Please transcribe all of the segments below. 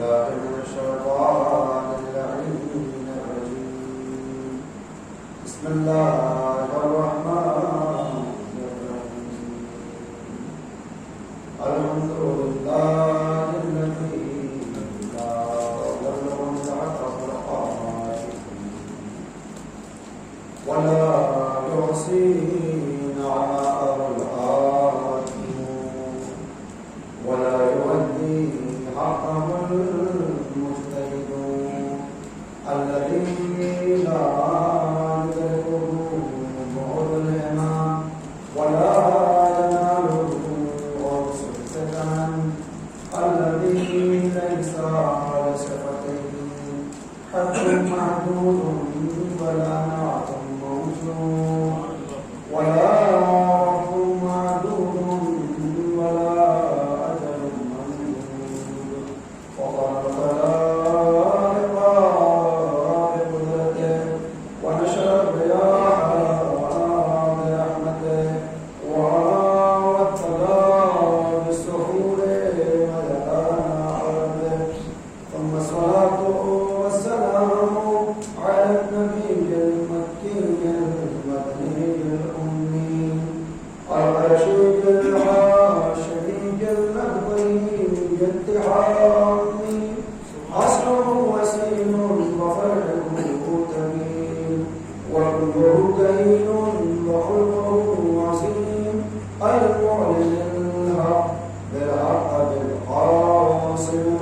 بالله من الشيطان اللعين الرجيم بسم الله الرحمن الرحيم الحمد لله الذي لا يضل تحت خلقاته ولا يحصي نعماءه الآتين ولا يؤدي حقه المجتهدون الذي لا يدركه بعد الإمام ولا يناله غوث الفتن الذي ليس لصفته حد محدود ولا نعت موجود ولا رب معدود ولا أجل ممدود وقد خلق بقدرته ونشر الرياح برحمته وابتلى بالسحور ملكان عربه ثم الصلاة والسلام على النبي المكي المدني الأمي الرشيد الحاشمي النبوي الاتحامي أصله وسيم وفرعه تميم وكله كهين وخلقه عظيم المعلن الحق بالحق بالقاصم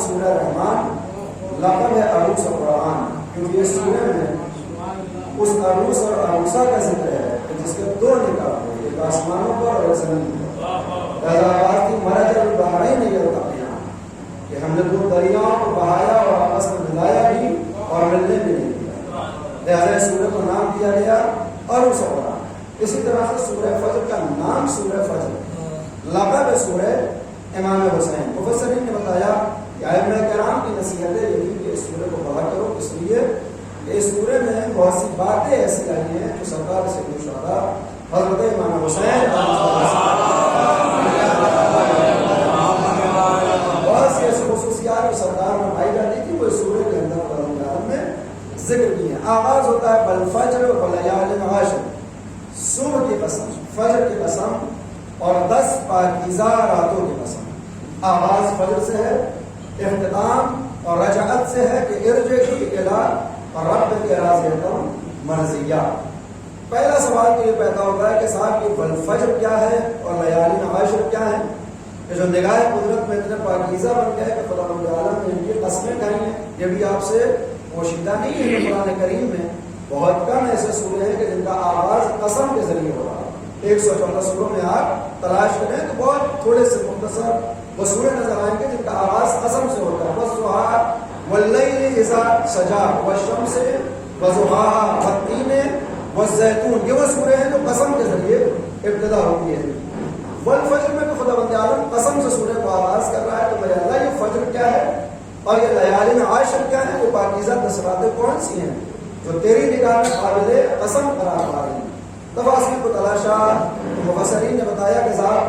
سورہ رحمان لقب ہے عروس القرآن، کیونکہ اس سورہ میں اس عروس اور عروسہ کا ذکر ہے جس کے دو نکاح ہوئے، ایک آسمانوں پر اور ایک زمین پر۔ آواز کی مرج البحرین نہیں ہوتا یہاں کہ ہم نے دو دریاؤں کو بہایا اور آپس میں ملایا بھی اور ملنے بھی نہیں دیا، لہٰذا اس سورہ کو نام دیا گیا عروس قرآن۔ اسی طرح سے سورہ فجر کا نام سورہ فجر، لقب سورہ امام حسین۔ مفسرین نے بتایا کہ ائمہ کرام کی نصیحتیں یہ تھی کہ اس سورے کو پڑھا کرو، اس لیے کہ اس سورے میں بہت سی باتیں ایسی آئی ہیں جو سرکار سے الشہداء حضرت امام حسین بہت سی ایسی خصوصیات جو سرکار میں پائی جاتی تھی وہ اس سورے کے اندر قرآن میں ذکر کی ہیں۔ آغاز ہوتا ہے بالفجر ولیال عشر، صبح کی قسم، فجر کی قسم اور 10 پاکیزہ راتوں کی قسم۔ آغاز فجر سے ہے، اختتام اور رجعت سے ہے کہ ارجعی الی ربک راضیۃ مرضیہ۔ پہلا سوال تو یہ پیدا ہوتا ہے کہ صاحب یہ بالفجر کیا ہے اور لیالین عشر کیا ہے؟ کہ جو نگاہ قدرت میں اتنے پاکیزہ بن گئے کہ خدا رب العالمین نے ان کی قسمیں کھائی ہیں، یہ بھی آپ سے پوشیدہ نہیں ہے کہ قرآن کریم میں بہت کم ایسے سورے ہیں کہ جن کا آغاز قسم کے ذریعے ہو رہا ہے۔ 114 سوروں میں آپ تلاش کریں تو بہت تھوڑے سے مختصر وہ سورے نظر آئیں گے جن کا آغاز قسم سے ہوتا ہے۔ وَالضُّحَىٰ وَاللَّيْلِ إِذَا سَجَىٰ وَالشَّمْسِ وَضُحَاهَا وَالتِّينِ وَالزَّيْتُونِ، یہ وہ سورے ہیں جو قسم کے ذریعے ابتدا ہوتی ہے۔ والفجر میں تو خدا بند عالم قسم سے سورے کو آغاز کر رہا ہے، تو میرے اللہ یہ فجر کیا ہے اور یہ لیالین عشر کیا ہے؟ وہ پاکیزہ 10 راتیں کون سی ہیں جو تیری نگاہ میں قابل قسم قرار پا رہی ہیں؟ تفاصیل کو تلاشا تو مفسرین نے بتایا کہ صاحب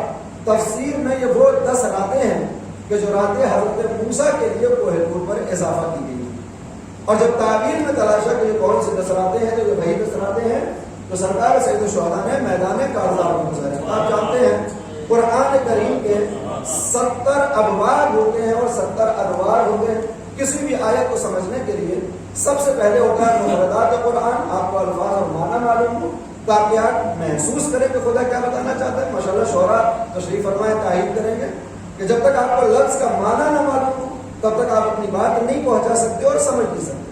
تفسیر میں یہ وہ 10 راتیں ہیں کہ جو راتیں حضرت موسیٰ کے لیے کوہ طور پر اضافہ کی گئی، اور جب تعبیر میں تلاشا کہ یہ کون سی 10 راتیں ہیں تو یہ وہی 10 راتیں ہیں تو سرکار سید الشہداء نے میدان کارزار میں گزارے۔ آپ جانتے ہیں قرآن کریم کے 70 ابواب ہوتے ہیں اور 70 ادوار ہوتے ہیں۔ کسی بھی آیت کو سمجھنے کے لیے سب سے پہلے ہوتا ہے مفردات قرآن، آپ کو الفاظ اور معنی معلوم ہو تاکہ آپ محسوس کریں کہ خدا کیا بتانا چاہتا ہے۔ ماشاءاللہ شعراء تشریف فرمائے تائید کریں گے کہ جب تک آپ کو لفظ کا معنی نہ معلوم ہو تب تک آپ اپنی بات نہیں پہنچا سکتے اور سمجھ نہیں سکتے۔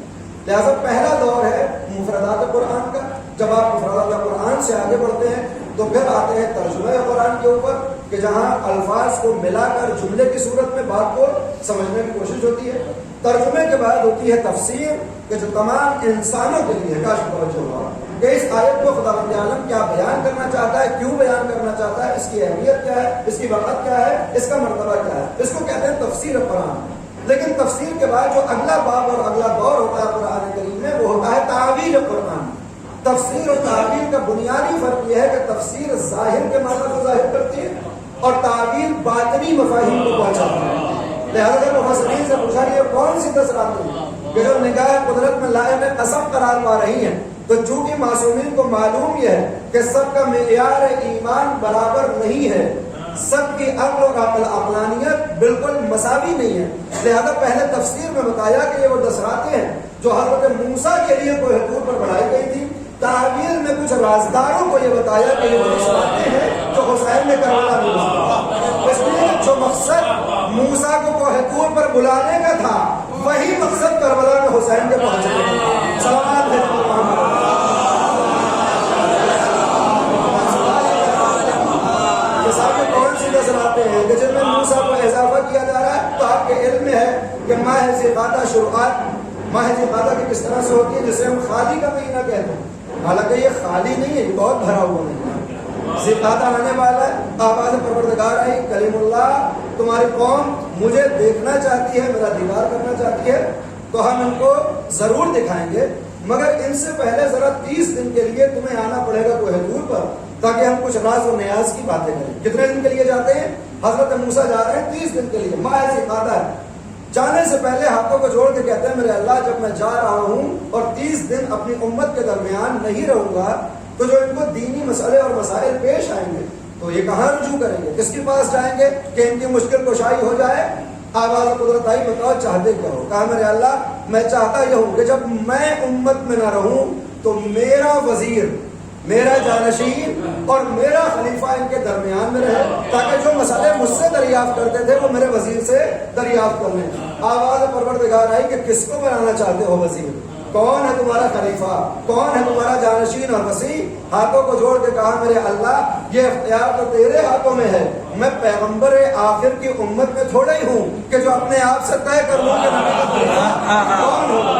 لہٰذا پہلا دور ہے مفردات قرآن کا۔ جب آپ مفردات قرآن سے آگے بڑھتے ہیں تو پھر آتے ہیں ترجمہ قرآن کے اوپر کہ جہاں الفاظ کو ملا کر جملے کی صورت میں بات کو سمجھنے کی کوشش ہوتی ہے۔ ترجمے کے بعد ہوتی ہے تفسیر کہ جو تمام انسانوں کے لیے کاش توجہ ہوا کہ اس آیت کو خدا رب العالمین کیا بیان کرنا چاہتا ہے، کیوں بیان کرنا چاہتا ہے، اس کی اہمیت کیا ہے، اس کی وقت کیا ہے، اس کا مرتبہ کیا ہے۔ اس کو کہتے ہیں تفسیر قرآن۔ لیکن تفسیر کے بعد جو اگلا باب اور اگلا دور ہوتا ہے قرآن کریم میں وہ ہوتا ہے تعبیر قرآن۔ تفسیر اور تعبیر کا بنیادی فرق یہ ہے کہ تفسیر ظاہر کے معنی کو ظاہر کرتی ہے اور تعبیر باطنی مفاہیم کو پہنچاتی ہے۔ لہٰذا مفسرین سے پوچھا یہ کون سی 10 راتیں ہیں کہ جو نگاہ قدرت میں لائق قسم قرار پا رہی ہیں؟ تو چونکہ معصومین کو معلوم یہ ہے کہ سب کا معیار ایمان برابر نہیں ہے، سب کی عقل اور عقلانیت بالکل مساوی نہیں ہے، لہذا پہلے تفسیر میں بتایا کہ یہ وہ 10 راتیں ہیں جو حضرت موسیٰ کے لیے کوہ طور پر بڑھائی گئی تھی۔ تعبیر میں کچھ رازداروں کو یہ بتایا کہ یہ وہ 10 راتیں ہیں جو حسین نے کربلا میں گزاری۔ اس لیے جو مقصد موسیٰ کو کوہ طور پر بلانے کا تھا وہی مقصد کربلا میں حسین کے پہنچنے کا تھا۔ سلامات ہے کون سی 10 راتیں ہیں کہ جن میں موسیٰ کو اضافہ کیا جا رہا ہے؟ تو آپ کے علم میں ہے کہ ماہ ذی-القعدہ شروعات ماہ ذی-القعدہ کی کس طرح سے ہوتی ہے جسے ہم خالی کا مہینہ کہتے ہیں، حالانکہ یہ خالی نہیں ہے، یہ بہت بھرا ہوا نہیں ہے۔ ذی-القعدہ آنے والا ہے، آواز پروردگار ہے کلیم اللہ تمہاری قوم مجھے دیکھنا چاہتی ہے، میرا دیدار کرنا چاہتی ہے تو ہم ان کو ضرور دکھائیں گے، مگر ان سے پہلے ذرا 30 دن کے لیے تمہیں آنا پڑے گا کوہ طور پر تاکہ ہم کچھ راز و نیاز کی باتیں کریں۔ کتنے دن کے لیے جاتے ہیں؟ حضرت موسیٰ جا رہے ہیں 30 دن کے لیے، ماہ ذی-القعدہ ہے۔ جانے سے پہلے ہاتھوں کو جوڑ کے کہتے ہیں میرے اللہ جب میں جا رہا ہوں اور 30 دن اپنی امت کے درمیان نہیں رہوں گا تو جو ان کو دینی مسئلے اور مسائل پیش آئیں گے تو یہ کہاں رجوع کریں گے، کس کے پاس جائیں گے کہ ان کی مشکل کشائی ہو جائے؟ آواز قدرت آئی بتاؤ چاہتے کیا ہو؟ کہا میرے اللہ میں چاہتا یہ ہوں کہ جب میں امت میں نہ رہوں تو میرا وزیر، میرا جانشین اور میرا خلیفہ ان کے درمیان میں رہے تاکہ جو مسئلے مجھ سے دریافت کرتے تھے وہ میرے وزیر سے دریافت کر لیں۔ آواز پروردگار آئی کہ کس کو بنانا چاہتے ہو وزیر؟ کون ہے تمہارا خلیفہ، کون ہے تمہارا جانشین اور وسیع؟ ہاتھوں کو جوڑ کے کہا میرے اللہ یہ اختیار تو تیرے ہاتھوں میں ہے، میں پیغمبر آخر کی امت میں تھوڑا ہی ہوں کہ جو اپنے آپ سے طے کر لوں کہ نبی کا خلیفہ کون ہوگا۔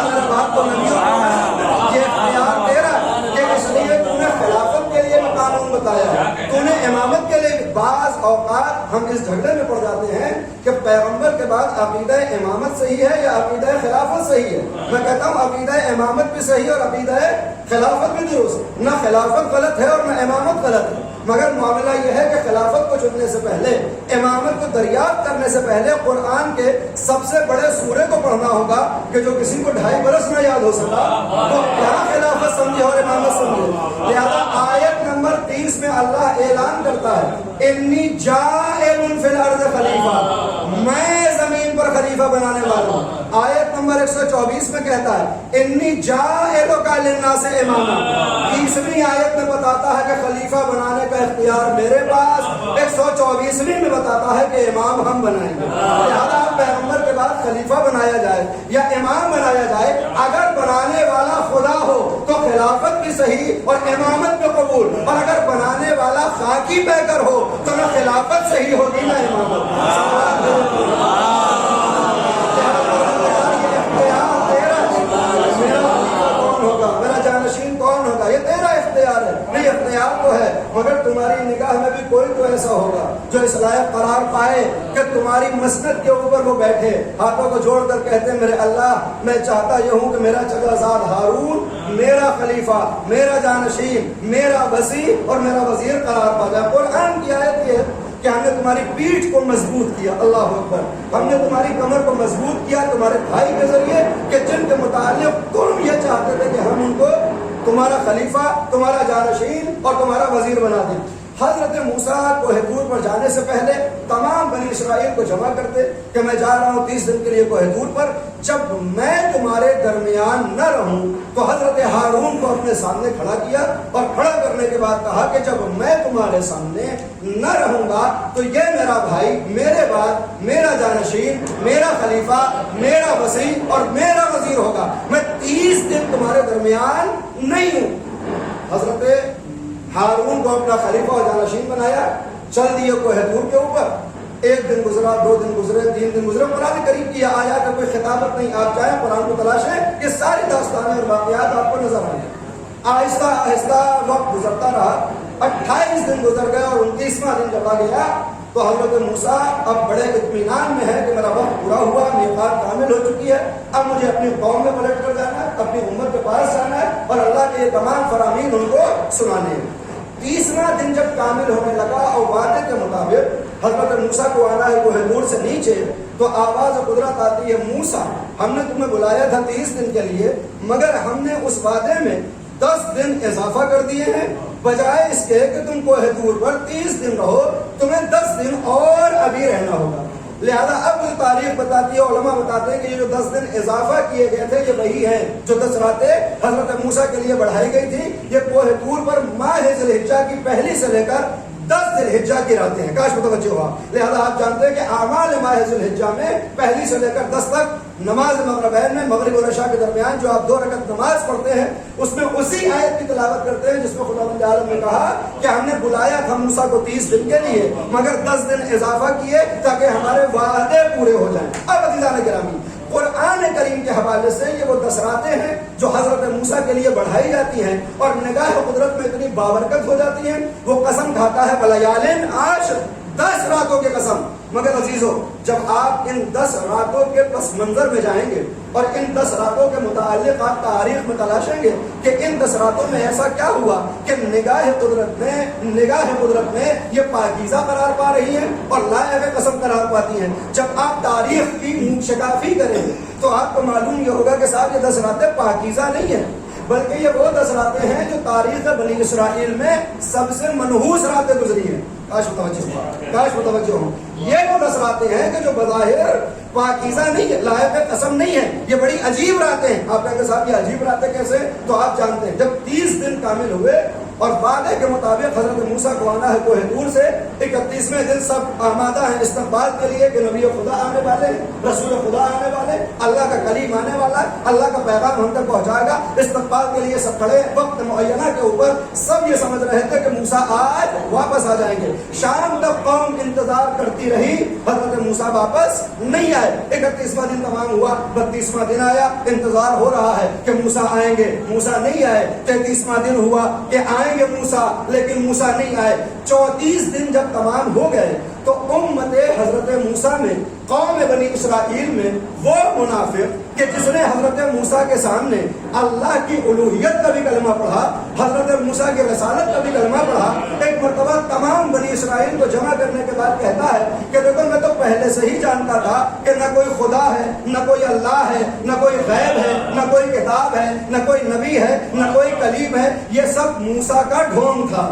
میرے باپ کو نبی ہوگا، یہ اختیار تیرا کہ اس لیے تو نے خلافت کے لیے بھی قانون بتایا، تو نے امامت کے لیے۔ بعض اوقات ہم اس جھگڑے میں پڑ جاتے ہیں کہ پیغمبر کے بعد عقیدہ امامت صحیح ہے یا عقیدہ خلافت صحیح ہے۔ میں کہتا ہوں عقیدہ امامت بھی صحیح اور عقیدہ خلافت بھی درست، نہ خلافت غلط ہے اور نہ امامت غلط ہے، مگر معاملہ یہ ہے کہ خلافت کو چننے سے پہلے، امامت کو دریافت کرنے سے پہلے قرآن کے سب سے بڑے سورے کو پڑھنا ہوگا کہ جو کسی کو 2.5 برس نہ یاد ہو سکا وہ کیا خلافت سمجھے اور امامت سمجھے۔ لہذا آیت نمبر 30 میں اللہ اعلان کرتا ہے انی جاعل فی الارض خلیفہ، میں زمین پر خلیفہ بنانے والا ہوں۔ آیت نمبر 124 میں کہتا ہے انی جاعلک للناس اماما، 30ویں آیت میں بتاتا ہے کہ خلیفہ بنانے کا اختیار میرے پاس، 124ویں میں بتاتا ہے کہ امام ہم بنائیں گے۔ لہذا پیغمبر کے بعد خلیفہ بنایا جائے یا امام بنایا جائے، اگر بنانے والا خدا ہو تو خلافت بھی صحیح اور امامت بھی قبول، اور اگر بنانے والا خاکی پیکر ہو تو نہ خلافت صحیح ہوگی نہ امامت۔ میرا جانشین کون ہوگا یہ تیرا اختیار ہے، نہیں اختیار تو ہے، مگر تمہاری نگاہ میں بھی کوئی تو ایسا ہوگا جو اس لائق قرار پائے کہ تمہاری مسند کے اوپر وہ بیٹھے، ہاتھوں کو جوڑ کر کہتے ہیں میرے اللہ میں چاہتا یہ ہوں کہ میرا چچازاد ہارون میرا خلیفہ، میرا جانشین، میرا وسیع اور میرا وزیر قرار پا جائے۔ قرآن کی آیت یہ ہے کہ ہم نے تمہاری پیٹھ کو مضبوط کیا، اللہ اکبر، ہم نے تمہاری کمر کو مضبوط کیا تمہارے بھائی کے ذریعے کہ جن کے متعلق تم یہ چاہتے تھے کہ ہم ان کو تمہارا خلیفہ، تمہارا جانشین اور تمہارا وزیر بنا دیں۔ حضرت موسیٰ کوہ طور پر جانے سے پہلے تمام بنی اسرائیل کو جمع کرتے کہ میں جا رہا ہوں 30 دن کے لیے کوہ طور پر، جب میں تمہارے درمیان نہ رہوں تو حضرت ہارون کو اپنے سامنے کھڑا کیا، اور کھڑا کرنے کے بعد کہا کہ جب میں تمہارے سامنے نہ رہوں گا تو یہ میرا بھائی میرے بعد میرا جانشین، میرا خلیفہ، میرا وسیع اور میرا وزیر ہوگا، میں 30 دن تمہارے درمیان نہیں ہوں۔ حضرت ہارون کو اپنا خلیفہ اور جانشین بنایا، چل دیے کوہ طور کے اوپر۔ 1 دن گزرا، 2 دن گزرے، 3 دن گزرے، قرآن قریب کی آیا کہ کوئی خطابت نہیں، آپ چاہیں قرآن کو تلاشیں، یہ ساری داستانیں اور واقعات آپ کو نظر آئیں۔ آہستہ آہستہ وقت گزرتا رہا، 28 دن گزر گئے اور 29واں دن جب آ گیا تو حضرت موسیٰ اب بڑے اطمینان میں ہے کہ میرا وقت پورا ہوا، میقات کامل ہو چکی ہے، اب مجھے اپنی قوم میں پلٹ کر جانا ہے، اپنی امت کے پاس جانا ہے اور اللہ کے یہ تمام فرامین ان کو سنانے ہیں۔ 30واں دن جب کامل ہونے لگا اور وعدے کے مطابق حضرت موسیٰ کو آنا ہے کوہ طور سے نیچے، تو آواز قدرت آتی ہے موسیٰ ہم نے تمہیں بلایا تھا 30 دن کے لیے، مگر ہم نے اس وعدے میں 10 دن اضافہ کر دیے ہیں، بجائے اس کے کہ تم کوہ طور پر 30 دن رہو، تمہیں 10 دن اور ابھی رہنا ہوگا۔ لہذا اب جو تاریخ بتاتی ہے، علماء بتاتے ہیں کہ یہ جو 10 دن اضافہ کیے گئے تھے یہ وہی ہیں جو 10 راتیں حضرت موسیٰ کے لیے بڑھائی گئی تھی۔ یہ کوہ طور پر ماہ ذی الحجہ کی پہلی سے لے کر 10 ذی الحجہ کی راتیں ہیں، کاش متوجہ ہوا۔ لہذا آپ جانتے ہیں کہ اعمال ماہ ذی الحجہ میں پہلی سے لے کر 10 تک نماز مغربین میں مغرب اور عشاء کے درمیان جو آپ 2 رکعت نماز پڑھتے ہیں اس میں اسی آیت کی تلاوت کرتے ہیں جس میں خداوند عالم نے کہا کہ ہم نے بلایا تھا موسیٰ کو 30 دن کے لیے مگر 10 دن اضافہ کیے تاکہ ہمارے وعدے پورے ہو جائیں۔ اب عزیزان گرامی، قرآن کریم کے حوالے سے یہ وہ 10 راتیں ہیں جو حضرت موسیٰ کے لیے بڑھائی جاتی ہیں اور نگاہ قدرت میں اتنی بابرکت ہو جاتی ہیں، وہ قسم کھاتا ہے وَلَيَالٍ عَشْرٍ، 10 راتوں کی قسم۔ مگر عزیزو، جب آپ ان 10 راتوں کے پس منظر میں جائیں گے اور ان 10 راتوں کے متعلق آپ تاریخ میں تلاشیں گے کہ ان 10 راتوں میں ایسا کیا ہوا کہ نگاہ قدرت میں یہ پاکیزہ قرار پا رہی ہیں اور لائق قسم قرار پاتی ہیں۔ جب آپ تاریخ کی شکافی کریں گے تو آپ کو معلوم یہ ہوگا کہ صاحب یہ 10 راتیں پاکیزہ نہیں ہیں، بلکہ یہ وہ 10 راتیں ہیں جو تاریخ بنی اسرائیل میں سب سے منحوس راتیں گزری ہیں۔ کاش متوجہ ہوں، یہ وہ 10 راتیں ہیں کہ جو بظاہر پاکیزہ نہیں ہے، لائق قسم نہیں ہے، یہ بڑی عجیب راتیں ہیں۔ آپ کہیں گے صاحب یہ عجیب راتیں کیسے؟ تو آپ جانتے ہیں جب 30 دن کامل ہوئے اور وعدے کے مطابق حضرت موسیٰ کو آنا ہے کوہ طور سے. 31ویں دن سب آمادہ ہیں استقبال کے لیے کہ نبی خدا آنے والے ہیں, رسول خدا آنے والے, اللہ کا کلیم آنے والا ہے, اللہ کا پیغام ہم تک پہنچائے گا. استقبال کے لیے سب کھڑے, وقت معینہ کے اوپر سب یہ سمجھ رہے تھے کہ موسیٰ آج واپس آ جائیں گے. شام تک قوم انتظار کرتی رہی, حضرت موسیٰ واپس نہیں آئے. 31واں دن تمام ہوا, 32واں دن آیا, انتظار ہو رہا ہے کہ موسیٰ آئیں گے, موسیٰ نہیں آئے. 33واں دن ہوا کہ آئیں گے موسیٰ, لیکن موسیٰ نہیں آئے. 34 دن جب تمام ہو گئے تو امت حضرت موسیٰ میں, قوم بنی اسرائیل میں وہ منافق کہ جس نے حضرت موسیٰ کے سامنے اللہ کی الوہیت کا بھی کلمہ پڑھا, حضرت موسیٰ کی رسالت کا بھی کلمہ پڑھا, ایک مرتبہ تمام بنی اسرائیل کو جمع کرنے کے بعد کہتا ہے کہ دیکھو میں تو پہلے سے ہی جانتا تھا کہ نہ کوئی خدا ہے, نہ کوئی اللہ ہے, نہ کوئی غیب ہے, نہ کوئی کتاب ہے, نہ کوئی نبی ہے, نہ کوئی کلیم ہے, یہ سب موسیٰ کا ڈھونگ تھا.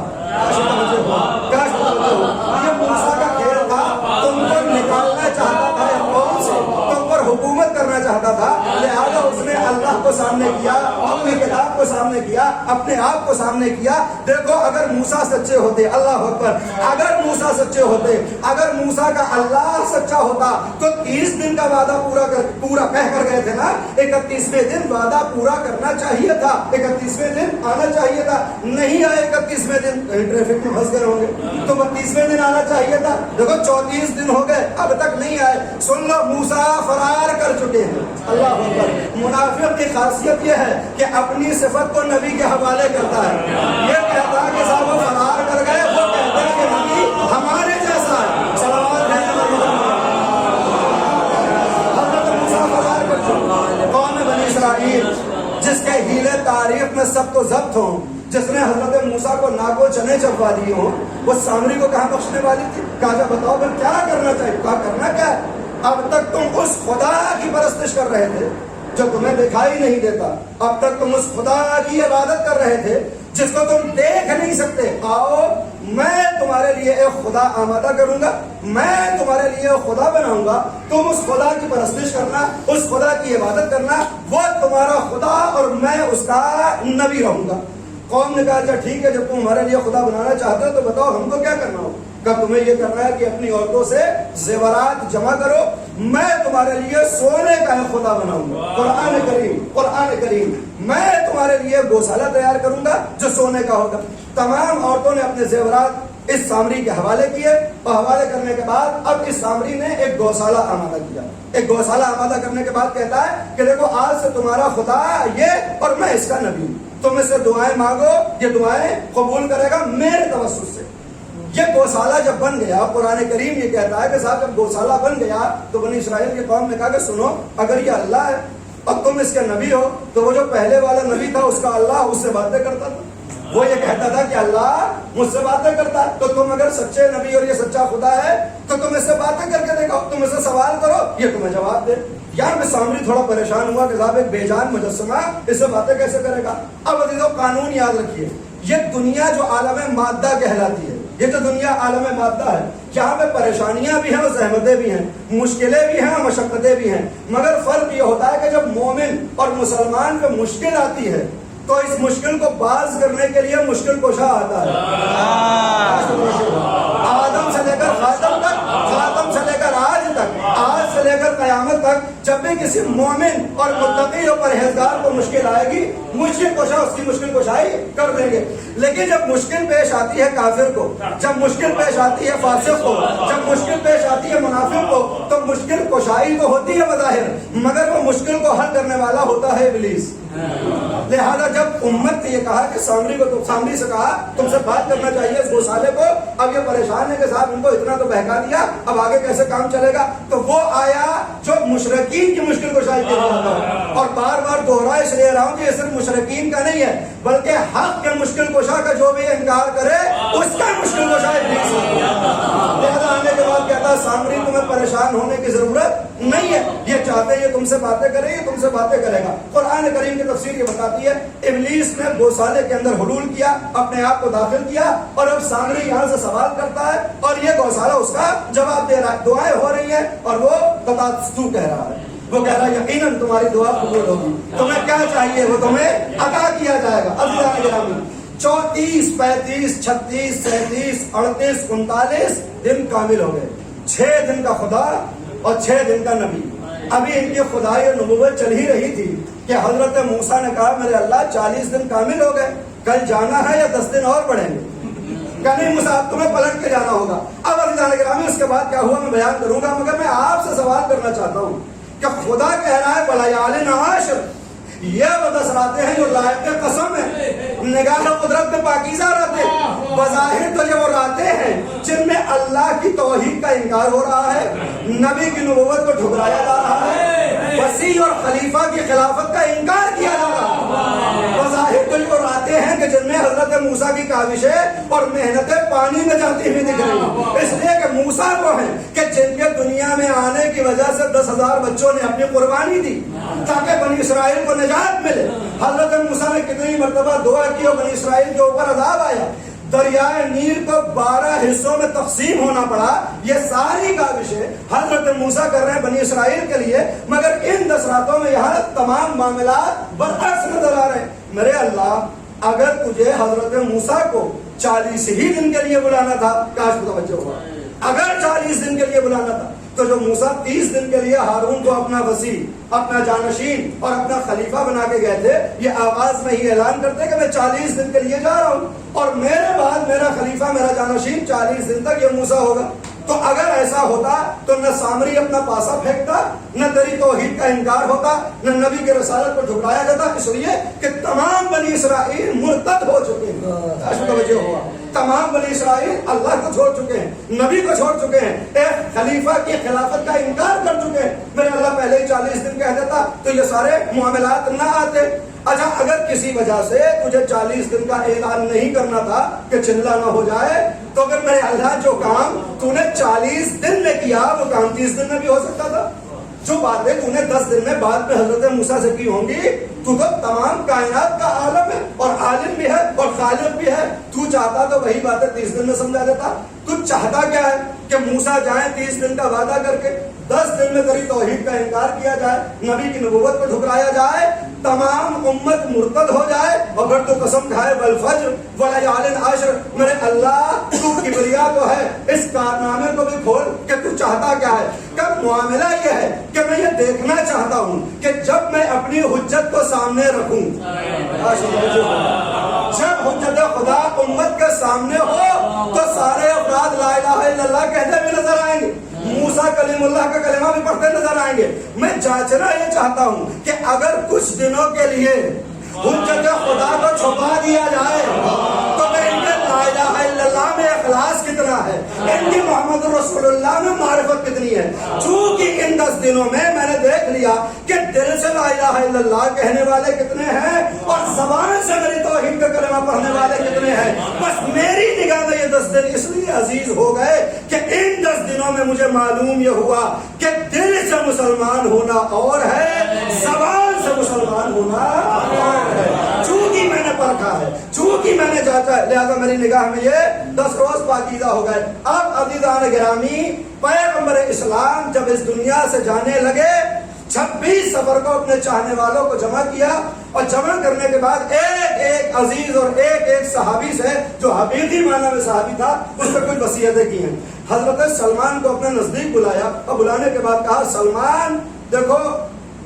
یہ موسیٰ کا کھیل تھا, تم کو نکالنا چاہتا تھا قوم سے, تم پر حکومت کرنا چاہتا تھا, لہذا اس نے اللہ کو سامنے کیا, اپنی کتاب کو سامنے کیا, اپنے آپ کو سامنے کیا. دیکھو اگر موسیٰ سچے ہوتے, اللہ اکبر, اگر موسیٰ سچے ہوتے, اگر موسیٰ کا اللہ سچا ہوتا تو 30 دن کا وعدہ پورا کہہ کر گئے تھے نا. 31ویں دن وعدہ پورا کرنا چاہیے تھا, 31ویں دن آنا چاہیے تھا, نہیں آئے 31ویں دن, ٹریفک میں پھنس گئے ہوں گے, تو 32ویں دن آنا چاہیے تھا. دیکھو 34 دن ہو گئے, اب تک نہیں آئے. سن لو, موسیٰ فرار کر چکے ہیں. اللہ اکبر. منافق کی خاصیت یہ ہے کہ اپنی صفت کو نبی کے حوالے کرتا ہے. یہ کہتا ہے کہ صاحب وہ فرار کر گئے, وہ کہتے ہیں کہ نبی ہمارے جیسا ہے. صلوات ہے حضرت موسیٰ فرار کر چکے. قوم بنی اسرائیل جس کے ہیلے تاریخ میں سب کو ضبط ہوں, جس نے حضرت موسیٰ کو ناکو چنے چبوا دیے ہوں, وہ سامری کو کہاں بخشنے والی تھی؟ کہا جا بتاؤ پھر کیا کرنا چاہیے. کہا کرنا کیا ہے, اب تک تم اس خدا کی پرستش کر رہے تھے جو تمہیں دکھائی نہیں دیتا, اب تک تم اس خدا کی عبادت کر رہے تھے جس کو تم دیکھ نہیں سکتے. آؤ میں تمہارے لیے ایک خدا آمادہ کروں گا, میں تمہارے لیے ایک خدا بناؤں گا, تم اس خدا کی پرستش کرنا, اس خدا کی عبادت کرنا, وہ تمہارا خدا اور میں اس کا نبی رہوں گا. قوم نے کہا اچھا ٹھیک ہے, جب تم ہمارے لیے خدا بنانا چاہتے ہو تو بتاؤ ہم کو کیا کرنا ہو. کب تمہیں یہ کرنا ہے کہ اپنی عورتوں سے زیورات جمع کرو, میں تمہارے لیے سونے کا خدا بناؤں گا. قرآن کریم, میں تمہارے لیے گوشالہ تیار کروں گا جو سونے کا ہوگا. تمام عورتوں نے اپنے زیورات اس سامری کے حوالے کیے, اور حوالے کرنے کے بعد اب اس سامری نے ایک گوشالہ آمادہ کیا. ایک گوشالہ آمادہ کرنے کے بعد کہتا ہے کہ دیکھو آج سے تمہارا خدا یہ اور میں اس کا نبی ہوں, تم اس سے دعائیں مانگو, یہ دعائیں قبول کرے گا میرے توسط سے. یہ گوشالہ جب بن گیا, قرآن کریم یہ کہتا ہے کہ صاحب جب گوشالہ بن گیا تو بنی اسرائیل کی قوم نے کہا کہ سنو, اگر یہ اللہ ہے اور تم اس کے نبی ہو تو وہ جو پہلے والا نبی تھا اس کا اللہ اس سے باتیں کرتا تھا, وہ یہ کہتا تھا کہ اللہ مجھ سے باتیں کرتا ہے, تو تم اگر سچے نبی اور یہ سچا خدا ہے تو تم اس سے باتیں کر کے دیکھو, تم اس سے سوال کرو, یہ تمہیں جواب دے. یار میں سامنے تھوڑا پریشان ہوا کہ صاحب ایک بے جان مجسمہ اس سے باتیں کیسے کرے گا. اب عزیزو قانون یاد رکھیے, یہ دنیا جو عالم مادہ کہلاتی ہے, یہ تو دنیا عالم مادہ ہے, یہاں پہ پریشانیاں بھی ہیں اور زحمتیں بھی ہیں, مشکلیں بھی ہیں اور مشقتیں بھی ہیں, مگر فرق یہ ہوتا ہے کہ جب مومن اور مسلمان پہ مشکل آتی ہے تو اس مشکل کو باز کرنے کے لیے مشکل کشا آتا ہے. آدم سے لے کر خاتم تک, خاتم سے لے کر آج تک, آج سے لے کر قیامت تک, جب بھی کسی مومن اور متقی اور پرہیزگار کو مشکل آئے گی, مشکل کشا اس کی مشکل کشائی کر دیں گے. لیکن جب مشکل پیش آتی ہے کافر کو, جب مشکل پیش آتی ہے فاسق کو, جب مشکل پیش آتی ہے منافق کو, تو مشکل کشائی تو ہوتی ہے بظاہر, مگر وہ مشکل کو حل کرنے والا ہوتا ہے ابلیس. لہذا جب امت نے یہ کہا کہ سامری سے کہا تم سے بات کرنا چاہیے اس گوشالے کو, اب یہ پریشان ہے کہ صاحب ان کو اتنا تو بہکا دیا, اب آگے کیسے کام چلے گا. تو وہ آیا جو مشرکین کی مشکل کشائی کے لیے آتا ہے, اور بار بار دوہرا اس لیے رہا ہوں کہ یہ صرف مشرکین کا نہیں ہے بلکہ حق کے مشکل کشا کا جو بھی انکار کرے اس کا مشکل کشا ابلیس ہے. لہذا آنے کے بعد کہتا سامری تمہیں پریشان ہونے کی ضرورت نہیں ہے, یہ چاہتے یہ تم سے باتیں کرے, یہ تم سے باتیں کرے گا. قرآن کریم کی تفسیر یہ بتاتی ہے ابلیس نے گوشالے کے اندر حلول کیا, اپنے آپ کو داخل کیا, اور اب سامری یہاں سے سوال کرتا ہے اور یہ گوشالہ اس کا جواب دے رہا ہے. دعائیں ہو رہی ہیں اور وہ تتاتستو کہہ رہا ہے, وہ کہہ رہا ہے یقیناً تمہاری دعا قبول ہوگی, تمہیں کیا چاہیے وہ تمہیں عطا کیا جائے گا. عزیزان گرامی, 34 35 36 37 38 39 دن کامل ہو گئے. 6 دن کا خدا اور 6 دن کا نبی. ابھی ان کی خدائی اور نبوت چل ہی رہی تھی کہ حضرت موسیٰ نے کہا میرے اللہ 40 دن کامل ہو گئے, کل جانا ہے یا 10 دن اور پڑھیں گے؟ کہ نہیں موسیٰ اب تمہیں پلٹ کے جانا ہوگا. اب عزیزان گرامی اس کے بعد کیا ہوا میں بیان کروں گا, مگر میں آپ سے سوال کرنا چاہتا ہوں کہ خدا کہہ رہا ہے بلیال عاشر, یہ وہ 10 راتیں ہیں جو لائق قسم ہے, نگاہ قدرت میں پاکیزہ راتیں. بظاہر تو یہ وہ راتیں ہیں جن میں اللہ کی توحید کا انکار ہو رہا ہے, نبی کی نبوت کو ٹھکرایا جا رہا ہے, وسیع اور خلیفہ کی خلافت کا انکار کیا جا رہا ہے. بظاہر تو یہ وہ راتیں ہیں کہ جن میں حضرت موسیٰ کی کاوشیں اور محنتیں پانی میں جاتی ہوئی دکھ رہی ہیں, اس لیے کہ موسیٰ وہ ہیں کہ جن کے دنیا میں آنے کی وجہ سے 10,000 بچوں نے اپنی قربانی دی تاکہ بنی اسرائیل کو نجات ملے. حضرت موسیٰ نے کتنی مرتبہ دعا کی اور بنی اسرائیل کے اوپر عذاب آیا, دریائے نیل کو 12 حصوں میں تقسیم ہونا پڑا. یہ ساری کاوشیں حضرت موسیٰ کر رہے ہیں بنی اسرائیل کے لیے, مگر ان 10 راتوں میں یہاں تمام معاملات برعکس نظر آ رہے ہیں. میرے اللہ اگر تجھے حضرت موسیٰ کو 40 ہی دن کے لیے بلانا تھا, کاش متوجہ ہوا, اگر 40 دن کے لیے بلانا تھا تو جو موسیٰ 30 دن کے لیے ہارون کو اپنا وسیع, اپنا جانشین اور اپنا خلیفہ بنا کے گئے تھے, یہ آواز میں ہی اعلان کرتے کہ میں 40 دن کے لیے جا رہا ہوں اور میرے بعد میرا خلیفہ میرا جانشین 40 دن تک یہ موسیٰ ہوگا. تو اگر ایسا ہوتا تو نہ سامری اپنا پاسا پھینکتا, نہ تیری توحید کا انکار ہوتا, نہ نبی کے رسالت کو جھٹلایا جاتا, اس لیے کہ تمام بنی اسرائیل مرتد ہو چکے ہیں. تمام بنی اسرائیل اللہ کو چھوڑ چکے ہیں, نبی کو چھوڑ چکے ہیں, ایک خلیفہ کی خلافت کا انکار کر چکے ہیں. میرے اللہ پہلے ہی 40 دن کہہ دیتا تو یہ سارے معاملات نہ آتے. اچھا اگر کسی وجہ سے تجھے 40 دن کا اعلان نہیں کرنا تھا کہ چلا نہ ہو جائے, تو اگر میرے اللہ جو کام تو نے 40 دن میں کیا وہ کام 30 دن میں بھی ہو سکتا تھا. جو باتیں تو نے 10 دن میں بعد میں حضرت موسیٰ سے کی ہوں گی, تو تمام کائنات کا عالم ہے اور عالم بھی ہے اور خالق بھی ہے. تو چاہتا تو وہی باتیں 30 دن میں سمجھا دیتا. تو چاہتا کیا ہے کہ موسیٰ جائیں 30 دن کا وعدہ کر کے, 10 دن میں تیری توحید کا انکار کیا جائے, نبی کی نبوت کو ٹھکرایا جائے, تمام امت مرتد ہو جائے, اور پھر تو قسم کھائے والفجر ولیال عشر. میرے اللہ تو کبریا تو ہے, اس کارنامے کو بھی کھول کہ تو چاہتا کیا ہے. کب معاملہ یہ ہے کہ میں یہ دیکھنا چاہتا ہوں کہ جب میں اپنی حجت کو سامنے رکھوں, جب حجت خدا امت کے سامنے ہو تو سارے افراد لا الہ الا اللہ کہتے بھی نظر آئیں گے, موسیٰ کلیم اللہ کا کلمہ بھی پڑھتے نظر آئیں گے. میں جانچنا یہ چاہتا ہوں کہ اگر کچھ دنوں کے لیے حجت خدا کو چھپا دیا جائے تو میں ان کے لا الہ الا اللہ میں اخلاص کتنا ہے, ان کی محمد رسول اللہ میں معرفت کتنی ہے. چونکہ ان 10 دنوں میں نے دیکھ لیا کہ دل سے لا الہ الا اللہ کہنے والے کتنے ہیں اور زبان سے میری توحید کا کلمہ پڑھنے والے کتنے ہیں. بس میری نگاہ میں یہ 10 دن اس لیے عزیز ہو گئے کہ ان 10 دنوں میں مجھے معلوم یہ ہوا کہ دل سے مسلمان ہونا اور ہے, زبان سے مسلمان ہونا اور ہے. چونکہ میں نے پرکھا ہے, چونکہ میں نے جانچا ہے, لہذا میری نگاہ میں یہ 10 روز پاکیزہ ہو گئے. اب عزیزان گرامی پیغمبر اسلام جب اس دنیا سے جانے لگے, 26 سفر کو اپنے چاہنے والوں کو جمع کیا, اور جمع کرنے کے بعد ایک ایک عزیز اور ایک ایک صحابی سے جو حقیقی معنی میں صحابی تھا اس پہ کچھ وصیتیں کی ہیں. حضرت سلمان کو اپنے نزدیک بلایا اور بلانے کے بعد کہا سلمان دیکھو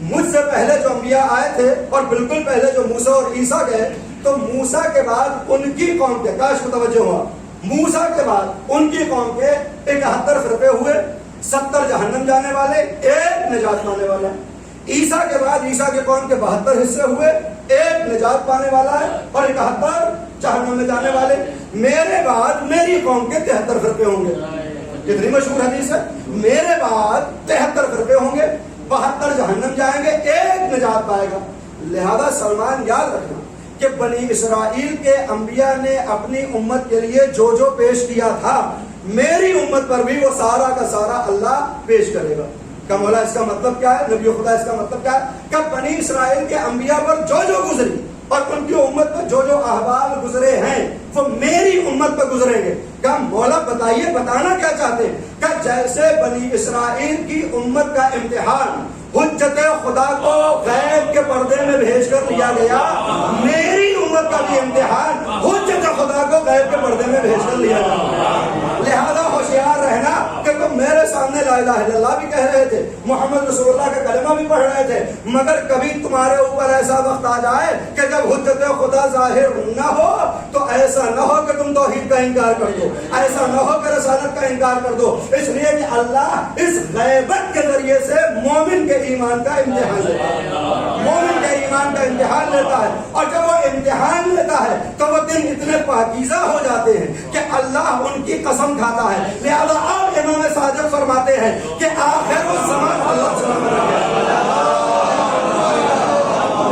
مجھ سے پہلے جو انبیاء آئے تھے اور بالکل پہلے جو موسیٰ اور عیسیٰ گئے, تو موسیٰ کے بعد ان کی قوم کے, کاش متوجہ ہوا, موسیٰ کے بعد ان کی قوم کے 71 فرقے ہوئے, 70 جہنم جانے والے, 1 نجات پانے والا ہے. عیسیٰ کے بعد عیسیٰ کے قوم کے 72 حصے ہوئے, 1 نجات پانے والا ہے اور 71 جہنم میں جانے والے. میرے بعد میری قوم کے 73 فرقے ہوں گے. کتنی مشہور حدیث ہے, میرے بعد 73 فرقے ہوں گے, 72 جہنم جائیں گے, 1 نجات پائے گا. لہذا سلمان یاد رکھنا کہ بنی اسرائیل کے انبیاء نے اپنی امت کے لیے جو پیش کیا تھا, میری امت پر بھی وہ سارا کا سارا اللہ پیش کرے گا. کہ مولا اس کا مطلب کیا ہے, نبی خدا اس کا مطلب کیا ہے کہ بنی اسرائیل کے انبیاء پر جو گزری اور ان کی امت پر جو احوال گزرے ہیں وہ میری امت پر گزریں گے. کہ مولا بتائیے, بتانا کیا چاہتے ہیں کہ جیسے بنی اسرائیل کی امت کا امتحان حجت خدا کو غیب کے پردے میں بھیج کر لیا گیا, میری امت کا بھی امتحان حجت بھیج کر لیا جائے. لہذا ہوشیار رہنا کہ تم میرے سامنے لا الہ الا اللہ بھی کہہ رہے تھے, محمد رسول اللہ کا کلمہ بھی پڑھ رہے تھے, مگر کبھی تمہارے اوپر ایسا وقت آ جائے کہ جب حجت خدا ظاہر نہ ہو تو ایسا نہ ہو کہ تم توحید کا انکار کر دو, ایسا نہ ہو کہ رسالت کا انکار کر دو. اس لیے کہ اللہ اس غیبت کے ذریعے سے مومن کے ایمان کا امتحان لیتا ہے, مومن کے ایمان کا امتحان لیتا ہے, اور جب وہ امتحان لیتا ہے تو وہ دن اتنے پاکیزہ ہو جاتے ہیں کہ اللہ ان کی قسم کھاتا ہے. لہذا آپ امام صادق فرماتے ہیں کہ آخر الزمان, اللہ سلام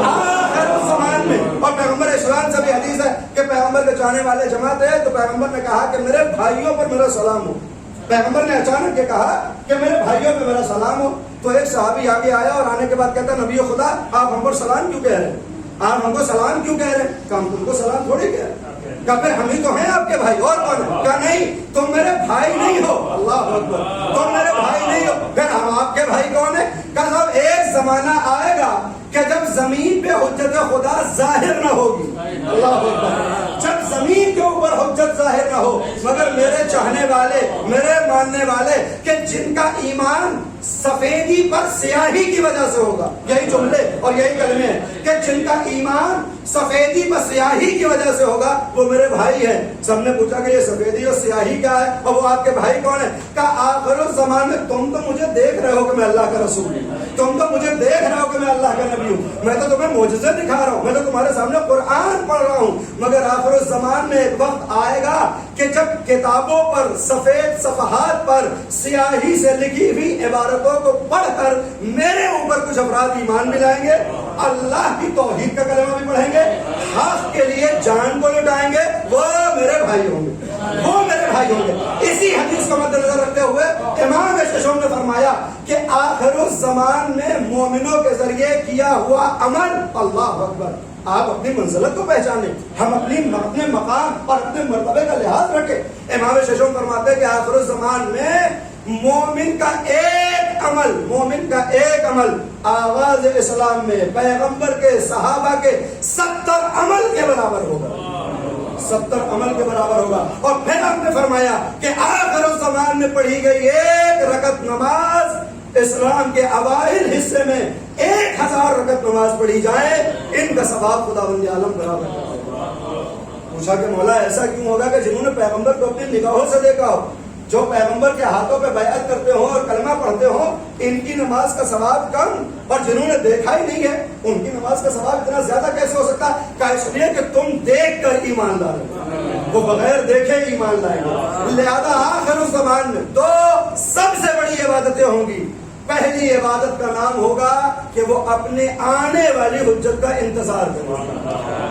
آخر الزمان میں, اور پیغمبر اسلام سے بھی حدیث ہے کہ پیغمبر کے چاہنے والے جماعت ہے تو پیغمبر نے کہا کہ میرے بھائیوں پر میرا سلام ہو. پیغمبر نے اچانک یہ کہا کہ میرے بھائیوں پہ میرا سلام ہو. تو ایک صحابی آگے آیا اور آنے کے بعد کہتا نبی خدا آپ ہم پر سلام کیوں کہہ رہے ہیں, آپ ہم کو سلام کیوں کہہ رہے ہیں؟ کہ ہم تم کو سلام تھوڑی کہہ رہے ہیں, کہ پھر ہم ہی تو ہیں آپ کے بھائی, اور کون ہے؟ کہ نہیں تم میرے بھائی نہیں ہو. اللہ اکبر, تم میرے بھائی نہیں ہو, پھر ہم آپ کے بھائی کون ہیں؟ کہ صاحب ایک زمانہ آئے گا کہ جب زمین پہ حجت خدا ظاہر نہ ہوگی. اللہ اکبر, جب زمین کے اوپر حجت ظاہر نہ ہو, مگر میرے چاہنے والے, میرے ماننے والے کہ جن کا ایمان سفیدی پر سیاہی کی وجہ سے ہوگا, یہی جملے اور یہی کلمے ہیں کہ جن کا ایمان سفیدی پر سیاہی کی وجہ سے ہوگا وہ میرے بھائی ہیں. سب نے پوچھا کہ یہ سفیدی اور سیاہی کیا ہے اور وہ آپ کے بھائی کون ہے؟ کہ آخر الزمان میں تم تو مجھے دیکھ رہے ہو کہ میں اللہ کا رسول ہوں, تم تو مجھے دیکھ رہے ہو کہ میں اللہ کا نبی ہوں, میں تو تمہیں معجزے دکھا رہا ہوں, میں تو تمہارے سامنے قرآن پڑھ رہا ہوں, مگر آخر الزمان میں ایک وقت آئے گا کہ جب کتابوں پر سفید صفحات پر سیاہی سے لکھی ہوئی عبارتوں کو پڑھ کر میرے اوپر کچھ افراد ایمان بھی لائیں گے, اللہ کی توحید کا کلمہ بھی پڑھیں گے, حق کے لیے جان کو لٹائیں گے, وہ میرے بھائی ہوں گے, وہ میرے بھائی ہوں گے. اسی حدیث کو مد نظر رکھتے ہوئے امام ششم نے فرمایا کہ آخر الزمان میں مومنوں کے ذریعے کیا ہوا عمل, اللہ اکبر, آپ اپنی منزلت کو پہچانیں, ہم اپنے مقام اور اپنے مرتبے کا لحاظ رکھیں. امام ششم فرماتے ہیں کہ آخر الزمان میں مومن کا ایک عمل, مومن کا ایک عمل آغاز اسلام میں پیغمبر کے صحابہ کے 70 عمل کے برابر ہوگا, 70 عمل کے برابر ہوگا. اور پھر آپ نے فرمایا کہ آخر الزمان میں پڑھی گئی ایک رکعت نماز اسلام کے اوائل حصے میں 1000 رکعت نماز پڑھی جائے, ان کا ثواب خداوند عالم برابر کرے. پوچھا کہ مولا ایسا کیوں ہوگا کہ جنہوں نے پیغمبر کو اپنی نگاہوں سے دیکھا ہو, جو پیغمبر کے ہاتھوں پہ بیعت کرتے ہوں اور کلمہ پڑھتے ہوں, ان کی نماز کا ثواب کم, اور جنہوں نے دیکھا ہی نہیں ہے ان کی نماز کا ثواب اتنا زیادہ کیسے ہو سکتا ہے؟ کہ اس لیے کہ تم دیکھ کر ایمان لائے, وہ بغیر دیکھے ایمان لائیں گے. لہذا آخر الزمان میں دو سب سے بڑی عبادتیں ہوں گی. پہلی عبادت کا نام ہوگا کہ وہ اپنے آنے والی حجت کا انتظار کریں.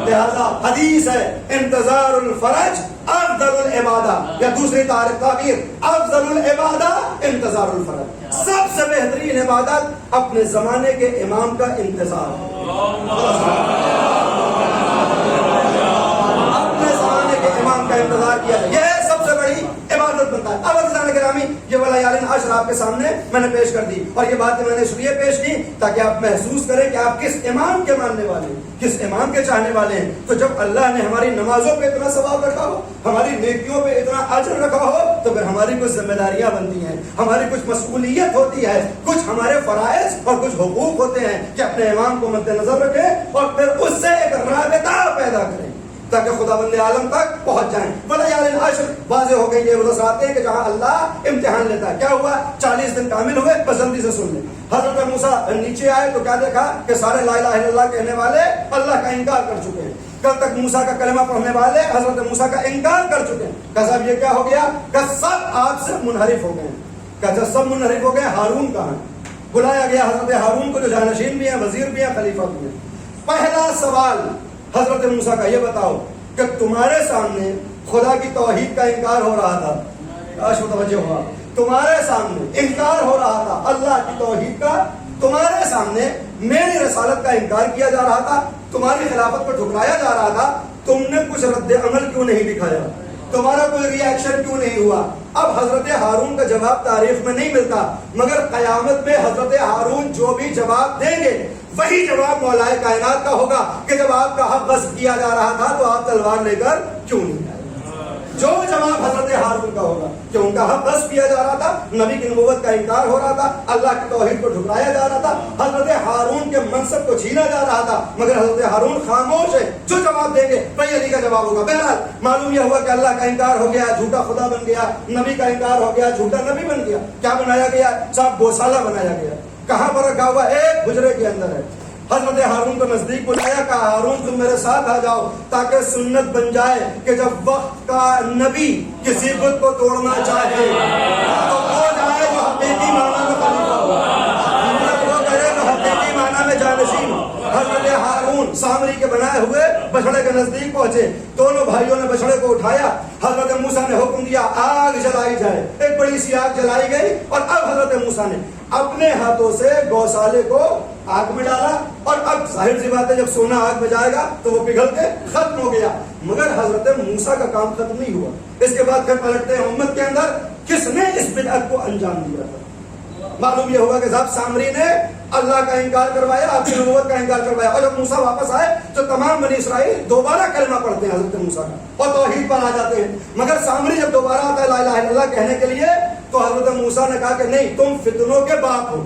لہذا حدیث ہے انتظار الفرج افضل العبادہ, یا دوسری تعبیر افضل العبادہ انتظار الفرج. سب سے بہترین عبادت اپنے زمانے کے امام کا انتظار, اپنے زمانے کے امام کا انتظار کیا جائے, یہ سب سے بڑی عبادت بنتا ہے. اب عزیزان گرامی, یہ ولیال عشر آپ کے سامنے میں نے پیش کر دی, اور یہ باتیں میں نے اس لیے پیش کی تاکہ آپ محسوس کریں کہ آپ کس امام کے ماننے والے ہیں, کس امام کے چاہنے والے ہیں. تو جب اللہ نے ہماری نمازوں پہ اتنا ثواب رکھا ہو, ہماری نیکیوں پہ اتنا اجر رکھا ہو, تو پھر ہماری کچھ ذمہ داریاں بنتی ہیں, ہماری کچھ مسئولیت ہوتی ہے, کچھ ہمارے فرائض اور کچھ حقوق ہوتے ہیں کہ اپنے امام کو مد نظر رکھیں اور پھر اس سے ایک رابطہ پیدا کریں تاکہ خداوند عالم تک پہنچ جائیں. ولیال عشر واضح ہو گئی, یہ وہ آتے ہیں کہ جہاں اللہ امتحان لیتا ہے. کیا ہوا؟ 40 دن کامل ہوئے, بس جلدی سے سن لیں. حضرت موسیٰ نیچے آئے تو کیا دیکھا کہ سارے لا الہ الا اللہ کہنے والے اللہ کا انکار کر چکے ہیں. کل تک موسیٰ کا کلمہ پڑھنے والے حضرت موسیٰ کا انکار کر چکے ہیں. کہ صاحب یہ کیا ہو گیا؟ کہ سب آپ سے منحرف ہو گئے. کہ جب سب منحرف ہو گئے, ہارون کہاں؟ بلایا گیا حضرت ہارون کو, جو جانشین بھی ہیں, وزیر بھی ہیں, خلیفہ بھی ہیں. پہلا سوال حضرت موسیٰ کا, یہ بتاؤ کہ تمہارے سامنے خدا کی توحید کا انکار ہو رہا تھا, کاش متوجہ ہوا, تمہارے سامنے انکار ہو رہا تھا اللہ کی توحید کا, تمہارے سامنے میری رسالت کا انکار کیا جا رہا تھا, تمہاری خلافت کو ٹھکرایا جا رہا تھا, تم نے کچھ رد عمل کیوں نہیں دکھایا, تمہارا کوئی ری ایکشن کیوں نہیں ہوا؟ اب حضرت ہارون کا جواب تاریخ میں نہیں ملتا, مگر قیامت میں حضرت ہارون جو بھی جواب دیں گے وہی جواب مولا کائنات کا ہوگا کہ جب آپ کا حق غصب کیا جا رہا تھا تو آپ تلوار لے کر کیوں نہیں آئے, جو جواب حضرت ہارون کا ہوگا کہ ان کا حق غصب کیا جا رہا تھا، نبی کی نبوت کا انکار ہو رہا تھا، اللہ کی توحید کو ٹھکرایا جا رہا تھا، حضرت ہارون کے منصب کو چھینا جا رہا تھا، مگر حضرت ہارون خاموش ہے. جو جواب دیں گے وہی علی کا جواب ہوگا. بہرحال معلوم یہ ہوا کہ اللہ کا انکار ہو گیا، جھوٹا خدا بن گیا، نبی کا انکار ہو گیا، جھوٹا نبی بن گیا. کیا بنایا گیا؟ صاحب گوشالہ بنایا گیا. کہاں پر رکھا ہوا؟ ایک حجرے کے اندر ہے. حضرت ہارون کو نزدیک بلایا، کہا ہارون تم میرے ساتھ آ جاؤ تاکہ سنت بن جائے کہ جب وقت کا نبی کسی بت کو توڑنا چاہے تو وہ جائے جو حقیقی معنی میں خلیفہ ہو، وہ کرے جو حقیقی معنی میں جانشین ہو. حضرت ہارون سامری کے بنائے ہوئے بچڑے کے نزدیک پہنچے. دونوں بھائیوں نے بچڑے کو اٹھایا. حضرت موسیٰ نے حکم دیا آگ جلائی جائے. ایک بڑی سی آگ جلائی گئی اور اب حضرت موسیٰ نے اپنے ہاتھوں سے گوشالے کو آگ میں ڈالا. اور اب ظاہر سی بات ہے جب سونا آگ میں جائے گا تو وہ پگھل کے ختم ہو گیا. مگر حضرت موسیٰ کا کام ختم نہیں ہوا. اس کے بعد پھر پلٹتے ہیں امت کے اندر کس نے اس بدعت کو انجام دیا تھا. معلوم یہ ہوگا کہ صاحب سامری نے اللہ کا انکار کروایا، آپ کی نبوت کا انکار کروایا. اور جب موسیٰ واپس آئے تو تمام بنی اسرائیل دوبارہ کلمہ پڑھتے ہیں حضرت موسیٰ کا اور توحید پر آ جاتے ہیں. مگر سامری جب دوبارہ آتا ہے لا الہ الا اللہ کہنے کے لیے تو حضرت موسیٰ نے کہا کہ نہیں، تم فتنوں کے باپ ہو،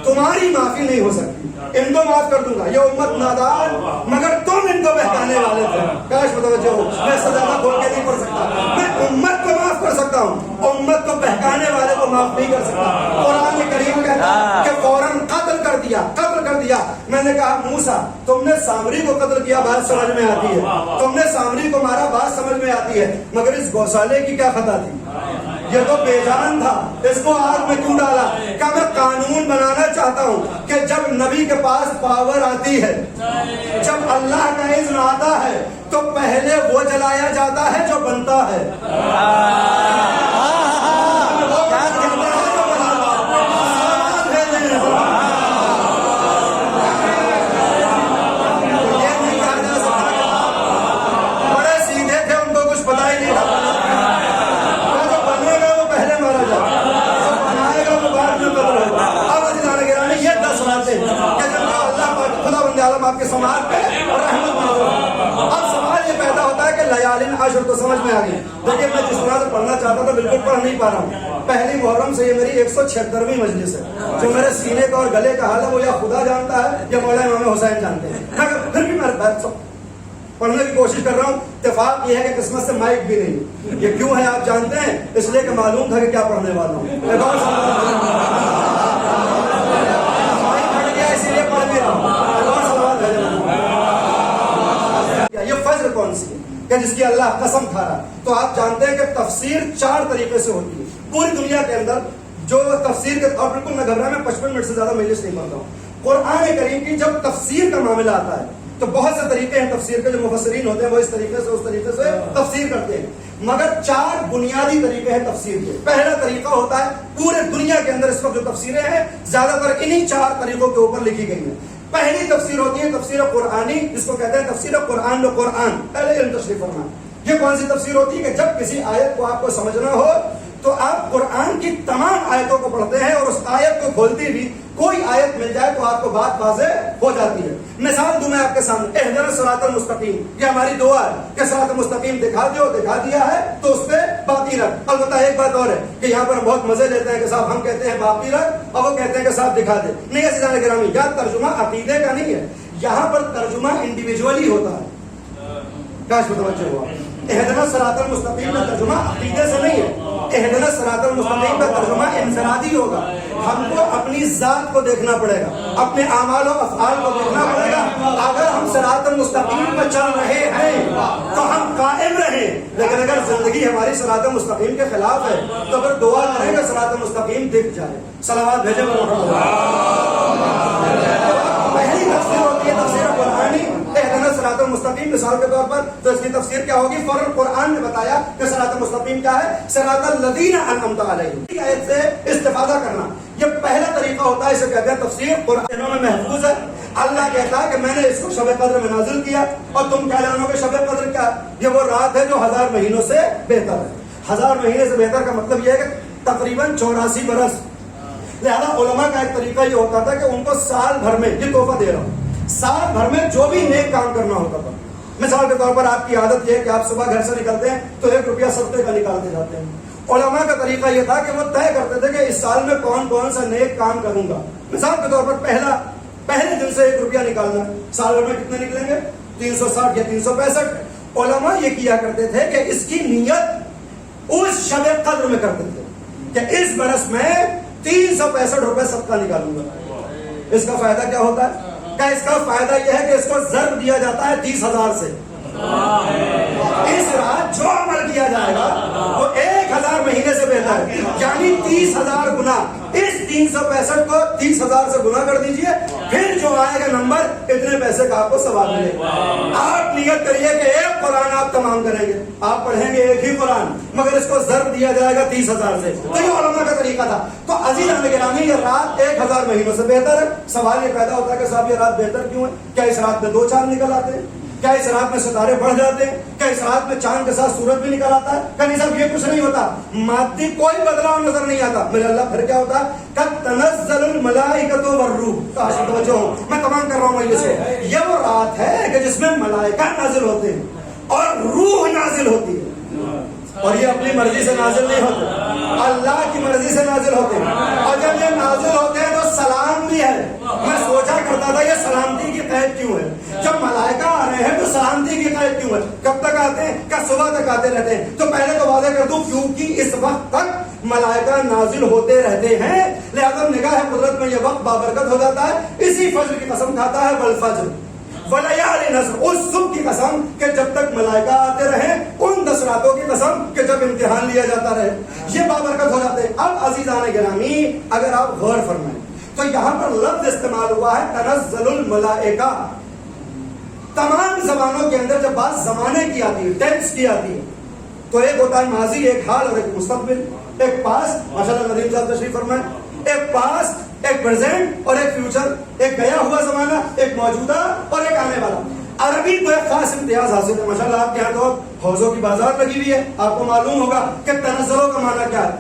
تمہاری معافی نہیں ہو سکتی. ان کو معاف کر دوں گا، یہ امت نادان مگر تم ان کو بہکانے والے تھے. کاش متوجہ ہو، میں صدقہ کھول کے نہیں پڑھ سکتا. میں امت کو معاف کر سکتا ہوں، امت کو بہکانے والے کو معاف نہیں کر سکتا. قرآن کریم کہتا ہے کہ فوراً قتل کر دیا، قتل کر دیا. میں نے کہا موسیٰ تم نے سامری کو قتل کیا، بات سمجھ میں آتی ہے، تم نے سامری کو مارا، بات سمجھ میں آتی ہے، مگر اس گوشالے کی کیا خطا تھی؟ یہ تو بے جان تھا، اس کو آگ میں کیوں ڈالا؟ کیا میں قانون بنانا چاہتا ہوں کہ جب نبی کے پاس پاور آتی ہے، جب اللہ کا اذن آتا ہے تو پہلے وہ جلایا جاتا ہے جو بنتا ہے. آپ کے سماج پہ رحمت نازل. اب سوال یہ پیدا ہوتا ہے کہ لیالین عشر تو سمجھ میں آ گئی. دیکھیں میں جس طرح سے پڑھنا چاہتا تھا بالکل پڑھ نہیں پا رہا ہوں. پہلی محرم سے یہ میری 176ویں مجلس ہے. جو میرے سینے کا اور گلے کا حال ہے وہ یا خدا جانتا ہے یا مولا امام حسین جانتے ہیں. پھر بھی میں پڑھنے کی کوشش کر رہا ہوں. اتفاق یہ ہے کہ قسمت سے مائک بھی نہیں. یہ کیوں ہے آپ جانتے ہیں؟ اس لیے کہ معلوم تھا کہ کیا پڑھنے والا ہوں. مائک پھٹ گیا اسی لیے پڑھ بھی رہا ہوں. یہ فجر کون سی ہے کہ جس کی اللہ قسم کھا رہا؟ تو آپ جانتے ہیں کہ تفسیر 4 طریقے سے ہوتی ہے پوری دنیا کے اندر. جو تفسیر کے اور بالکل میں گھبرا میں 55 منٹ سے زیادہ مجلس نہیں پڑھتا ہوں. قرآن کریم کی جب تفسیر کا معاملہ آتا ہے تو بہت سے طریقے ہیں تفسیر کے. جو مفسرین ہوتے ہیں وہ اس طریقے سے اس طریقے سے تفسیر کرتے ہیں. مگر 4 بنیادی طریقے ہیں تفسیر کے. پہلا طریقہ ہوتا ہے پورے دنیا کے اندر اس وقت جو تفسیریں ہیں زیادہ تر انہی 4 طریقوں کے اوپر لکھی گئی ہیں. پہلی تفسیر ہوتی ہے تفسیر قرآنی، جس کو کہتے ہیں تفسیر قرآن و قرآن. پہلے علم تشریف فرما. یہ کون سی تفسیر ہوتی ہے کہ جب کسی آیت کو آپ کو سمجھنا ہو تو آپ قرآن کی تمام آیتوں کو پڑھتے ہیں اور اس آیت کو کھولتی بھی کوئی آیت مل جائے تو آپ کو بات واضح ہو جاتی ہے. مثال دوں میں آپ کے سامنے، اہدنا الصراط المستقیم. یہ ہماری دعا ہے کہ صراط مستقیم دکھا دو، دکھا دیا ہے تو اس پہ باقی رکھ. البتہ ایک بات اور ہے کہ یہاں پر بہت مزے لیتے ہیں کہ صاحب ہم کہتے ہیں باقی رکھ اور وہ کہتے ہیں کہ صاحب دکھا دے. نہیں عزیزان گرامی، یہاں ترجمہ عقیدے کا نہیں ہے، یہاں پر ترجمہ انڈیویجولی ہوتا ہے. کاش متوجہ ہوا. اہدنا الصراط المستقیم کا ترجمہ عقیدے سے نہیں ہے. اہدنا الصراط المستقیم کا ترجمہ انفرادی ہوگا. ہم کو اپنی ذات کو دیکھنا پڑے گا، اپنے اعمال و افعال کو دیکھنا پڑے گا. اگر ہم صراط المستقیم پر چل رہے ہیں تو ہم قائم رہیں، لیکن اگر زندگی ہماری صراط المستقیم کے خلاف ہے تو پھر دعا کریں کہ صراط المستقیم دکھ جائے. صلوات بھیجیں. پہلی تفسیر ہوتی ہے تفسیر قرآنی اہدنا الصراط المستقیم. مثال کے طور پر تو اس کی تفسیر کیا ہوگی؟ فوراً قرآن نے بتایا کہ صراط المستقیم کیا ہے؟ صراط الذین انعمت علیہم. آیت سے استفادہ کرنا یہ پہلا طریقہ ہوتا ہے. اسے کہتے ہیں تفسیر قرآن میں محفوظ ہے. اللہ کہتا ہے کہ میں نے اس کو شب قدر میں نازل کیا اور تم کیا جانو کہ شب قدر کیا؟ یہ وہ رات ہے جو 1000 مہینوں سے بہتر ہے. 1000 مہینے سے بہتر کا مطلب یہ ہے کہ تقریباً 84 برس. لہذا علماء کا ایک طریقہ یہ ہوتا تھا کہ ان کو سال بھر میں، یہ تحفہ دے رہا ہوں، سال بھر میں جو بھی نیک کام کرنا ہوتا تھا مثال کے طور پر آپ کی عادت یہ ہے کہ آپ صبح گھر سے نکلتے ہیں تو 1 روپیہ صدقے کا نکالتے جاتے ہیں. علماء کا طریقہ یہ تھا کہ وہ طے کرتے تھے کہ اس سال میں کون کون سا نیک کام کروں گا. مثال کے طور پر پہلے دن سے 1 روپیہ نکالنا, سال بھر میں کتنے نکلیں گے؟ 360 یا 365. علماء یہ کیا کرتے تھے کہ اس کی نیت اس شب قدر میں کرتے تھے کہ اس برس میں 365 روپے صدقہ نکالوں گا. اس کا فائدہ کیا ہوتا ہے؟ کہ اس کا فائدہ یہ ہے کہ اس کو ضرب دیا جاتا ہے 30,000 سے. اس رات جو عمل کیا جائے گا وہ 1,000 مہینے سے بہتر ہے, یعنی 30,000 گنا. اس 365 کو 30,000 سے گنا کر دیجئے, پھر جو آئے گا نمبر اتنے پیسے کا آپ کو ثواب ملے گا. آپ نیت کریے کہ 1 قرآن آپ تمام کریں گے, آپ پڑھیں گے 1 ہی قرآن, مگر اس کو ضرب دیا جائے گا 30,000 سے. تو یہ علماء کا طریقہ تھا. تو عزیزان گرامی یہ رات 1,000 مہینوں سے بہتر ہے. سوال یہ پیدا ہوتا ہے کہ صاحب یہ رات بہتر کیوں ہے؟ کیا اس رات میں 2 چاند نکل آتے ہیں؟ کیا اس رات میں ستارے بڑھ جاتے ہیں؟ کیا اس رات میں چاند کے ساتھ سورج بھی نکل آتا ہے؟ کہ نہیں صاحب یہ کچھ نہیں ہوتا, مادی کوئی بدلاؤ نظر نہیں آتا. میرے اللہ پھر کیا ہوتا ہے؟ کہ تنزل الملائکۃ والروح. توجہ ہو, میں تمام کر رہا ہوں یہ سے. یہ وہ رات ہے کہ جس میں ملائکہ نازل ہوتے ہیں اور روح نازل ہوتی ہے, اور یہ اپنی مرضی سے نازل نہیں ہوتے, اللہ کی مرضی سے نازل ہوتے ہیں. اور جب یہ نازل ہوتے ہیں تو سلام بھی ہے. میں سوچا کرتا تھا یہ سلامتی کی قید کیوں ہے؟ جب ملائکہ آ رہے ہیں تو سلامتی کی قید کیوں ہے؟ کب تک آتے ہیں؟ کہ صبح تک آتے رہتے ہیں. تو پہلے تو واضح کر دوں, کیونکہ اس وقت تک ملائکہ نازل ہوتے رہتے ہیں, لہذا نگاہ قدرت میں یہ وقت بابرکت ہو جاتا ہے. اسی فجر کی قسم کھاتا ہے والفجر ولیال نصر, اس صبح کی قسم کہ جب تک ملائکہ آتے رہے, ان 10 راتوں کی قسم کہ جب امتحان لیا جاتا رہے, یہ بابرکت ہو جاتے ہیں. اب عزیزان گرامی اگر آپ غور فرمائیں تو یہاں پر لفظ استعمال ہوا ہے تنزل الملائکہ. تمام زبانوں کے اندر جب بات زمانے کی آتی ہے, ٹینس کی آتی ہے, تو ایک ہوتا ہے ماضی, ایک حال اور ایک مستقبل, ایک پاس, ماشاءاللہ ندیم صاحب تشریف فرمائیں, ایک پاس, ایک پریزنٹ اور ایک فیوچر, ایک گیا ہوا زمانہ, ایک موجودہ اور ایک آنے والا. عربی کو ایک خاص امتیاز حاصل ہے. ماشاءاللہ آپ کے یہاں تو حوضوں کی بازار لگی ہوئی ہے, آپ کو معلوم ہوگا کہ تنزلوں کا معنی کیا ہے.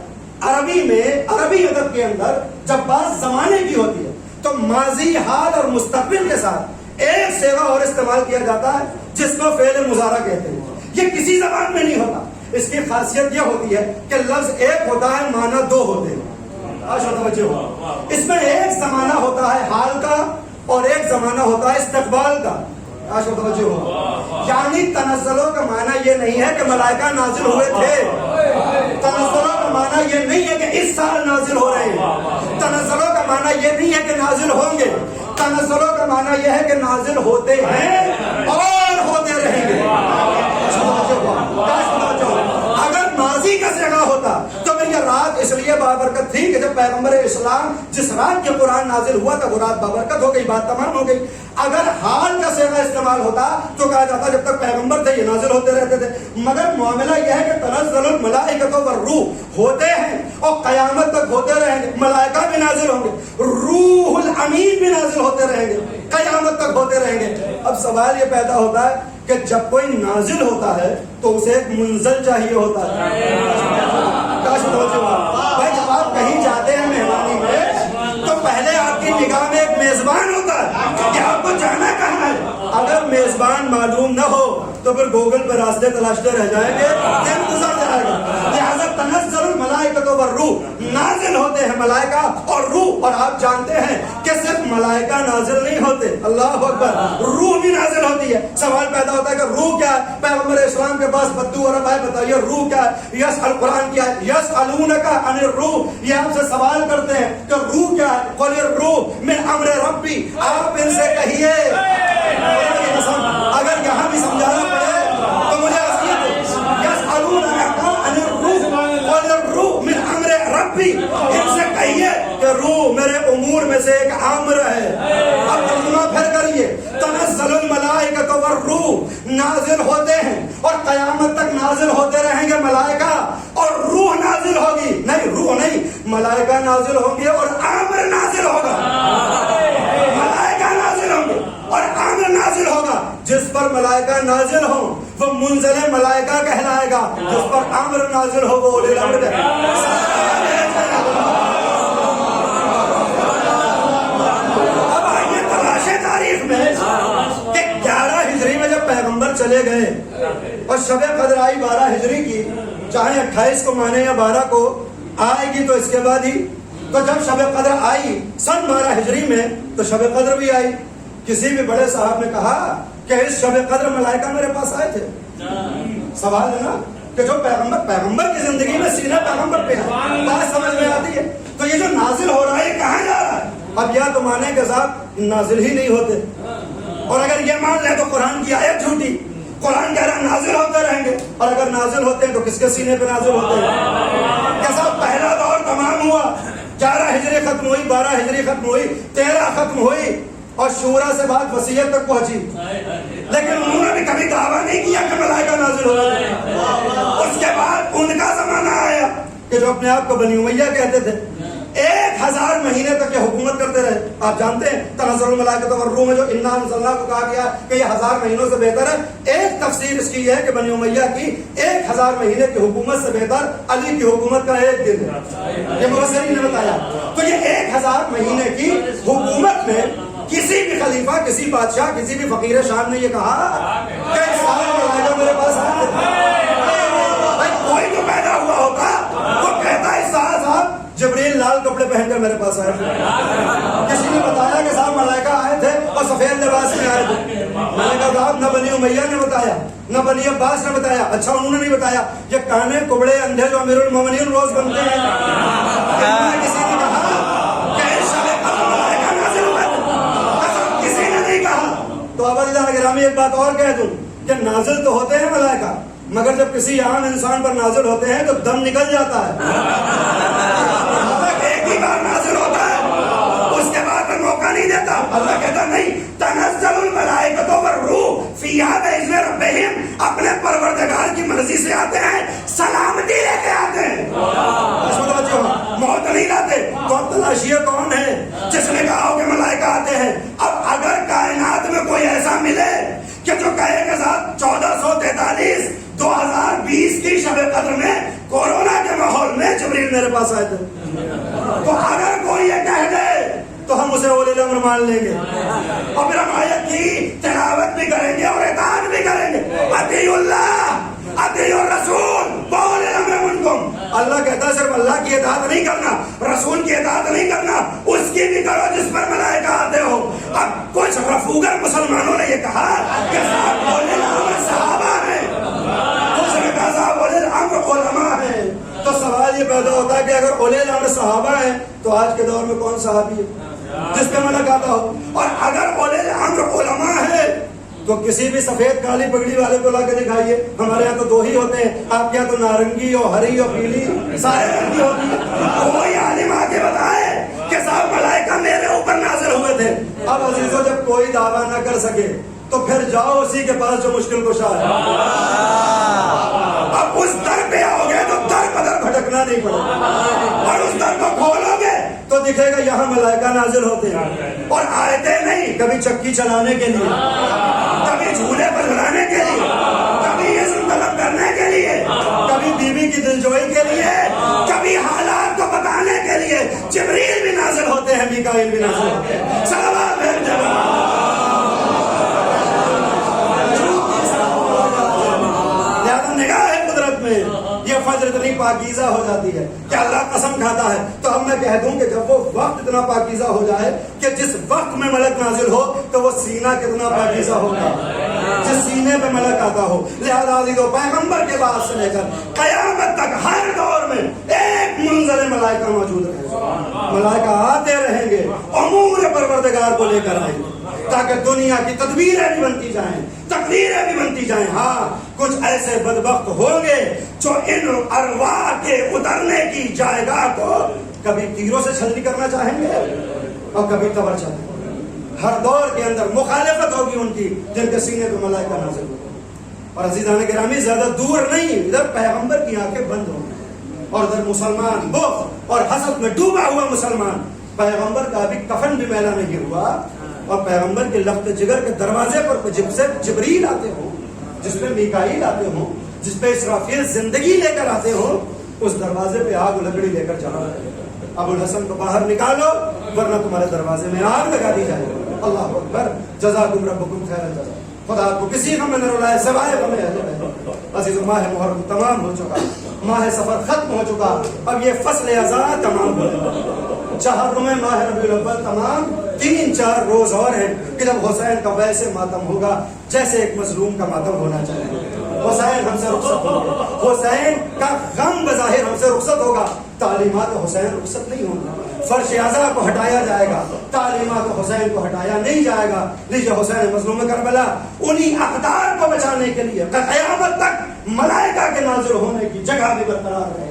عربی میں, عربی ادب کے اندر جب بات زمانے کی ہوتی ہے تو ماضی, حال اور مستقبل کے ساتھ ایک صیغہ اور استعمال کیا جاتا ہے جس کو فعل مضارع کہتے ہیں. یہ کسی زبان میں نہیں ہوتا. اس کی خاصیت یہ ہوتی ہے کہ لفظ ایک ہوتا ہے, معنی 2 ہوتے ہیں. اس میں ایک زمانہ ہوتا ہے حال کا اور ایک زمانہ ہوتا ہے استقبال کا. یعنی تنزلوں کا معنی یہ نہیں ہے کہ ملائکہ نازل ہوئے تھے. تنزلوں کا معنی یہ نہیں ہے کہ اس سال نازل ہو رہے ہیں. تنزلوں کا معنی یہ نہیں ہے کہ نازل ہوں گے. تنزلوں کا معنی یہ ہے کہ نازل ہوتے ہیں اور ہوتے رہیں گے. اگر ماضی کا صیغہ ہوتا تو پھر یہ رات اس لیے بابرکت تھی کہ جب پیغمبر اسلام جس رات کے قرآن نازل ہوا تھا وہ رات بابرکت ہو گئی, بات تمام ہو گئی. اگر حال کا صیغہ استعمال ہوتا تو کہا جاتا جب تک پیغمبر تھے یہ نازل ہوتے رہتے تھے. مگر معاملہ یہ ہے کہ تنزل الملائکۃ والروح ہوتے ہیں اور قیامت تک ہوتے رہیں گے. ملائکہ بھی نازل ہوں گے, روح الامین بھی نازل ہوتے رہیں گے, قیامت تک ہوتے رہیں گے. اب سوال یہ پیدا ہوتا ہے کہ جب کوئی نازل ہوتا ہے تو اسے ایک منزل چاہیے ہوتا ہے. بھائی جب آپ کہیں جاتے ہیں مہمانی میں تو پہلے آپ کی نگاہ میں ایک میزبان ہوتا ہے کہ آپ کو جانا کہاں ہے. اگر میزبان معلوم نہ ہو تو پھر گوگل پہ راستے تلاشتے رہ جائیں گے, دن گزر جائے گا. لہٰذا تنزل الملائکۃ والروح, نازل ہوتے ہیں ملائکہ اور روح. اور آپ جانتے ہیں کہ صرف ملائکہ نازل نہیں ہوتے, اللہ اکبر, روح بھی نازل ہوتی ہے. سوال پیدا ہوتا ہے کہ روح کیا ہے؟ پیغمبر اسلام کے پاس بدو عرب آئے, بتائیے روح کیا ہے؟ قرآن کیا ہے؟ یسألونک عن الروح, یہ آپ سے سوال کرتے ہیں کہ روح کیا ہے؟ قل الروح من امر ربی, آپ ان سے کہیے. اگر یہاں بھی سمجھانا پڑے تو مجھے یسألونک عن الروح قل الروح من امر ربی, ان سے کہیے کہ روح میرے امور میں سے ایک امر ہے. اب ترجمہ پھر کریے, تنزل الملائکۃ والروح, نازل ہوتے ہیں اور قیامت تک نازل ہوتے رہیں گے ملائکہ, اور روح نازل ہوگی. نہیں, روح نہیں, ملائکہ نازل ہوں گے اور امر نازل ہوگا. ملائکہ نازل ہوں گے اور امر نازل ہوگا. جس پر ملائکہ نازل ہوں وہ منزل ملائکہ کہلائے گا, جس پر امر نازل ہو وہ اولی الامر ہے. اب آئیے تلاشے تاریخ میں کہ 11 ہجری میں جب پیغمبر چلے گئے اور شب قدر آئی 12 ہجری کی، چاہے 28 کو مانے یا 12 کو آئے گی تو اس کے بعد ہی، تو جب شب قدر آئی سن 12 ہجری میں تو شب قدر بھی آئی۔ کسی بھی بڑے صاحب نے کہا کہ اس شب قدر ملائکہ میرے پاس آئے تھے؟ سوال ہے نا کہ جو پیغمبر کی زندگی میں سینہ پیغمبر پہ ہے، بات سمجھ میں آتی ہے۔ تو یہ جو نازل ہو رہا ہے کہاں جا رہا ہے؟ اب یا تو مانے کہ صاحب نازل ہی نہیں ہوتے، اور اگر یہ مان لے تو قرآن کی آیت جھوٹی، قرآن کہہ رہا نازل ہوتے رہیں گے، اور اگر نازل ہوتے ہیں تو کس کے سینے پہ نازل ہوتے ہیں؟ کہ صاحب پہلا دور تمام ہوا، 11 ہجری ختم ہوئی، 12 ہجری ختم ہوئی، 13 ختم ہوئی، اور شورا سے بات وصیت تک پہنچی، لیکن انہوں نے بھی کبھی دعویٰ نہیں کیا کہ ملائکہ نازل ہوتے ہیں۔ اس کے بعد ان کا زمانہ آیا کہ جو اپنے آپ کو بنی امیہ کہتے تھے، 1000 مہینے تک یہ حکومت کرتے رہے۔ آپ جانتے ہیں تنزل الملائکۃ والروح میں جو انا انزلنا کو کہا گیا کہ یہ 1000 مہینوں سے بہتر ہے، ایک تفسیر اس کی یہ ہے کہ بنی امیہ کی 1000 مہینے کی حکومت سے بہتر علی کی حکومت کا ایک دن ہے، یہ مفسرین نے بتایا۔ تو یہ 1000 مہینے کی حکومت میں کسی بھی خلیفہ، کسی بادشاہ، کسی بھی فقیر شام نے یہ کہا کہ سارے ملائکہ میرے پاس آئے تھے؟ بھائی کوئی تو پیدا ہوا ہوتا وہ کہتا ہے صاحب جبریل لال کپڑے پہن کر میرے پاس آئے تھے۔ کسی نے بتایا کہ صاحب ملائکہ آئے تھے اور سفید لباس میں آئے تھے؟ میں نے کہا صاحب نہ بنی امیہ نے بتایا، نہ بنی عباس نے بتایا۔ اچھا انہوں نے نہیں بتایا یہ کانے کبڑے اندھے جو امیر المومنین روز بنتے ہیں، کسی نے کہا کہ کسی نے نہیں کہا؟ تو اب عزیزان گرامی ایک بات اور کہہ دوں کہ نازل تو ہوتے ہیں ملائکہ، مگر جب کسی عام انسان پر نازل ہوتے ہیں تو دم نکل جاتا ہے۔ ایک ہی بار نازل ہوتا ہے، اس کے بعد میں موقع نہیں دیتا۔ اللہ کہتا نہیں تنزل الملائکۃ والروح فیہا بإذن ربہم، اپنے پروردگار کی مرضی سے آتے ہیں، سلامتی لے کے آتے ہیں، موت نہیں لاتے۔ تو اب تلاشیہ کون ہے جس نے کہا ہو کہ ملائکہ آتے ہیں؟ اب اگر کائنات میں کوئی ایسا ملے کہ جو کہے کہ صاحب 1443 2020 کی شب قدر میں کورونا کے ماحول میں جبریل میرے پاس آئے تھے، تو اگر کوئی یہ کہہ دے تو ہم اسے اولی الامر مان لیں گے، اور پھر ہم آیت کی تلاوت بھی کریں گے اور اطاعت بھی کریں گے۔ اطیعوا اللہ اطیعوا الرسول واولی الامر منکم۔ اللہ کہتا ہے صرف اللہ کی اطاعت نہیں کرنا، رسول کی اطاعت نہیں کرنا، اس کی بھی کرو جس پر ملائکہ آتے ہو۔ اب کچھ رفوگر مسلمانوں نے یہ کہا کہ صاحب اولی الامر صحابہ ہیں، کچھ نے کہا صاحب اولی الامر علماء ہیں۔ تو سوال یہ پیدا ہوتا ہے کہ اگر اولی الامر صحابہ ہیں تو آج کے دور میں کون صحابی ہے جس پہ ملک آتا ہو؟ اور اگر اولی الامر علماء ہے تو کسی بھی سفید کالی پگڑی والے کو لا کے دکھائیے، ہمارے یہاں تو 2 ہی ہوتے ہیں، آپ کے یہاں تو نارنگی اور ہری اور پیلی سارے رنگ کی ہوتی ہے۔ کوئی عالم آ کے بتائے کہ صاحب ملائکہ میرے اوپر نازل ہوئے تھے۔ اب عزیزو جب کوئی دعویٰ نہ کر سکے تو پھر جاؤ اسی کے پاس جو مشکل کشا ہے۔ اب اس در پہ آؤ گے تو در بدر بھٹکنا نہیں پڑے گا، اور اس در کو کھولو گے تو دکھے گا یہاں ملائکہ نازل ہوتے ہیں، اور آئے نہیں کبھی چکی چلانے کے لیے، کبھی جھولے پر جھلانے کے لیے، کبھی عزم طلب کرنے کے لیے، کبھی بیوی کی دلجوئی کے لیے، کبھی حالات کو بتانے کے لیے۔ جبریل بھی نازل ہوتے ہیں، میکائیل بھی نازل ہوتے ہیں۔ صلوات ہے نگاہ قدرت میں یہ فجر اتنی پاکیزہ ہو جاتی ہے کہ اللہ قسم کھاتا ہے۔ تو اب میں کہہ دوں کہ جب وہ وقت اتنا پاکیزہ ہو جائے کہ جس وقت میں ملک نازل ہو تو وہ سینہ کتنا پاکیزہ ہوگا جس سینے پہ ملک آتا ہو۔ لہذا عزیزو پیغمبر کے بعد سے لے کر قیامت تک ہر دور میں ایک منزل ملائکہ موجود رہے گا، ملائکہ آتے رہیں گے، امور پروردگار کو لے کر آئیں گے تاکہ دنیا کی تدبیریں بھی بنتی جائیں، تقدیریں بھی بنتی جائیں۔ ہاں کچھ ایسے بدبخت ہوں گے جو ان ارواح کے اترنے کی جائگاہ کو کبھی تیروں سے چھلنی کرنا چاہیں گے اور کبھی قبر چاہیں گے۔ ہر دور کے اندر مخالفت ہوگی ان کی جن کے سینے پہ ملائکہ نازل ہوگا۔ اور عزیزان گرامی زیادہ دور نہیں، ادھر پیغمبر کی آنکھیں بند ہوں گی اور ادھر مسلمان بغض اور حسد میں ڈوبا ہوا مسلمان، پیغمبر کا ابھی کفن بھی میلا نہیں ہوا اور پیغمبر کے لخت جگر کے دروازے پر جبریل آتے ہوں، جس پہ میکائیل آتے ہوں، جس پہ اسرافیل زندگی لے کر آتے ہوں، اس دروازے پہ آگ لکڑی لے کر چلا ابو الحسن کو باہر نکالو ورنہ تمہارے دروازے میں آگ لگا دی جائے گی۔ اللہ اکبر، جزاکم ربکم خیر الجزا. خدا کو کسی غم میں نہ رلائے سوائے غم اہل بیت. عزیز ماہ محرم تمام ہو چکا، ماہ سفر ختم ہو چکا، اب یہ فصل ازاں تمام ہو گیا. 4 ماہ ربیع الاول تمام، 3-4 روز اور ہیں کہ جب حسین کا ویسے ماتم ہوگا جیسے ایک مظلوم کا ماتم ہونا چاہیے. حسین ہم سے رخصت ہوگا، حسین کا غم بظاہر ہم سے رخصت ہوگا، تعلیمات حسین رخصت نہیں ہوگا. فرش اعضاء کو ہٹایا جائے گا، تعلیمات حسین کو ہٹایا نہیں جائے گا. لیجیے حسین مظلوم کربلا انہی اقدار کو بچانے کے لیے قیامت تک ملائکہ کے نازل ہونے کی جگہ بھی برقرار رہے.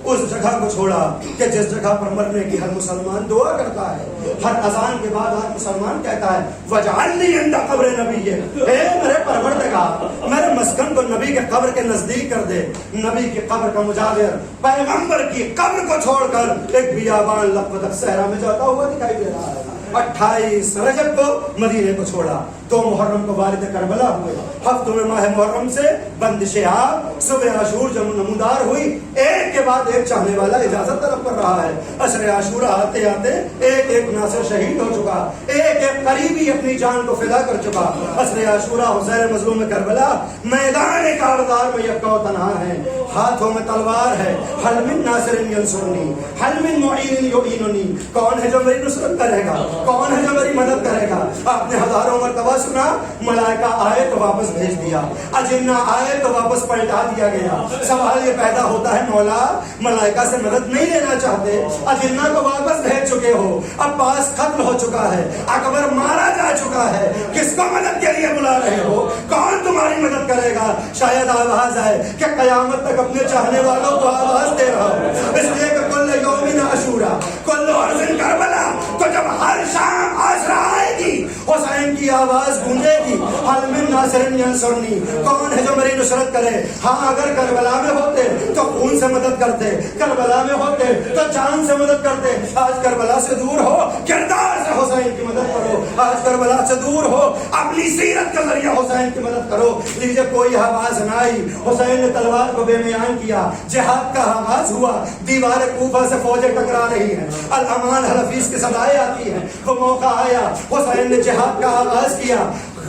اس جگہ کو چھوڑا کہ جس جگہ پر مرنے کی ہر مسلمان دعا کرتا ہے، ہر اذان کے بعد ہر مسلمان کہتا ہے وجعلنی عند قبر نبی، اے میرے پروردگار میرے مسکن کو نبی کے قبر کے نزدیک کر دے. نبی کی قبر کا مجاور پیغمبر کی قبر کو چھوڑ کر ایک بیابان لقب صحرا میں جاتا ہوا دکھائی دے رہا ہے. 28 رجب کو مدینے کو چھوڑا، 2 محرم کو والد کربلا ہوئے، ہفتوں میں ماہ محرم سے بندش آب، صبح عاشور جب نمودار ہوئی، ایک کے بعد ایک چاہنے والا اجازت طلب کر رہا ہے. عشر عاشورہ آتے آتے ایک ایک ناصر شہید ہو چکا، ایک ایک قریبی اپنی جان کو فدا کر چکا. عشر عاشورہ حسین مظلوم کربلا میدان کارزار میں یکا و تنہا ہے، ہاتھوں میں تلوار ہے. حل من ناصر ینصرنی، حل من معین یعیننی، کون ہے جو میری نصرت کرے گا، کون ہے جو میری مدد کرے گا. آپ نے ہزاروں مرتبہ سنا ملائکہ آئے تو واپس بھیج دیا، اجنہ آئے تو واپس پلٹا دیا گیا. سوال یہ پیدا ہوتا ہے مولا ملائکہ سے مدد نہیں لینا چاہتے، اجنہ کو واپس بھیج چکے ہو، عباس قتل ہو چکا ہے، اکبر مارا جا چکا ہے، کس کو مدد کے لیے بلا رہے ہو، کون تمہاری مدد کرے گا. شاید آواز ہے کہ قیامت تک اپنے چاہنے والوں کو آواز دے رہا ہوں. اس لیے کہ کل یوم عاشورہ کل ارض کربلا، تو جب ہر شام عاشورہ آئے گی حسین کی آواز گونجے گی حل من ناصر ینصرنی، کون ہے جو میری نصرت کرے. ہاں اگر کربلا میں ہوتے تو خون سے مدد کرتے، کربلا میں ہوتے تو جان سے مدد کرتے. آج کربلا سے دور ہو، کردار سے حسین کی مدد کرو. آج کربلا سے دور ہو، اپنی سیرت کے ذریعے حسین کی مدد کرو. لیجیے کوئی آواز نہ آئی، حسین نے تلوار کو بے میان کیا، جہاد کا آغاز ہوا. دیوار کوفہ سے فوجیں ٹکرا رہی ہیں، الامان الحفیظ کی صدائیں آتی ہیں. وہ موقع آیا حسین نے جہاد کا آغاز کیا.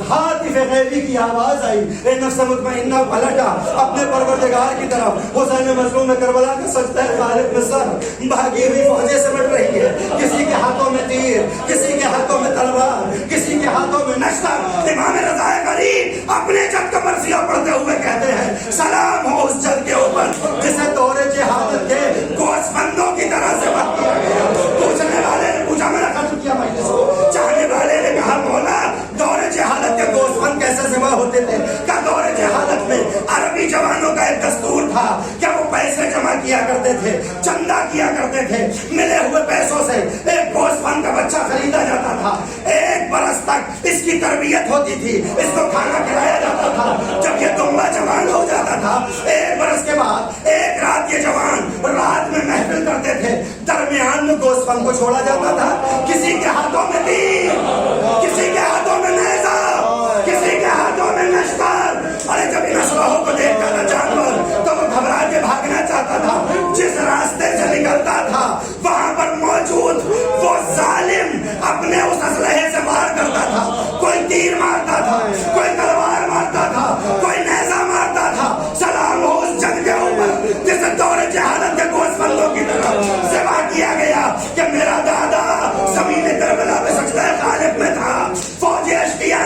ہاتف غیبی کی آواز آئی، اے نفس مطمئنہ پلٹا اپنے پروردگار کی طرف. حسین مظلوم کربلا کا سجدہ خالق میں سر، بھاگی ہوئی فوجیں سمٹ رہی ہے، کسی کے ہاتھوں میں تیر، کسی کے ہاتھوں میں تلوار، کسی کے ہاتھوں میں نشتر. امام رضا کریم اپنے جد کا مرثیہ پڑھتے ہوئے کہتے ہیں سلام ہو اس جد کے اوپر جسے دور جہادت کے گوشت بندوں کی طرح سے بند کیا گیا. پوچھنے والے نے پوچھا، میں نے ختم کیا مجلس کو، چاہنے والے نے کہا مولا دور جہادت کے گوشت بند کیسے ذبح ہوتے تھے؟ کہ دور جہادت میں عربی جوانوں کا ایک دستور تھا کہ وہ پیسے جمع کیا کرتے تھے، چندہ کیا کرتے تھے، ملے ہوئے پیسوں سے ایک گوشت بند کا بچہ خریدا جاتا تھا. 1 برس تک اس کی تربیت ہوتی تھی، اس کو کھانا کھلایا جاتا تھا. جب یہ دمبا جوان ہو جاتا تھا 1 برس کے بعد ایک رات یہ جوان رات میں محفل کرتے تھے، درمیان میں گوشت بند کو چھوڑا جاتا تھا. کسی کے ہاتھوں میں تیر، کسی کے ہاتھوں میں نیزہ، کسی کے ہاتھوں میں نشتر. ارے جب ان اسلحوں کو دیکھتا تھا جانور تو وہ گھبرا کے بھاگنا چاہتا تھا. جس راستے سے نکلتا تھا وہاں پر موجود وہ ظالم اپنے اس اسلحے سے وار کرتا تھا. کوئی تیر مارتا تھا، کوئی تلوار مارتا تھا، کوئی نیزہ مارتا تھا. سلام ہو اس جنگ کے اوپر جسے دور جہادت کے گوشت بندوں کی طرف ذبح کیا گیا کہ میرا دادا زمین کربلا میں سجدہ خالق میں تھا. فوج اشقیاء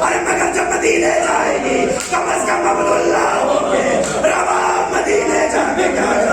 ارے مگر جب مدینے جائے گی کم از کم عبداللہ ہوں گے، روا مدینے جا کے کیا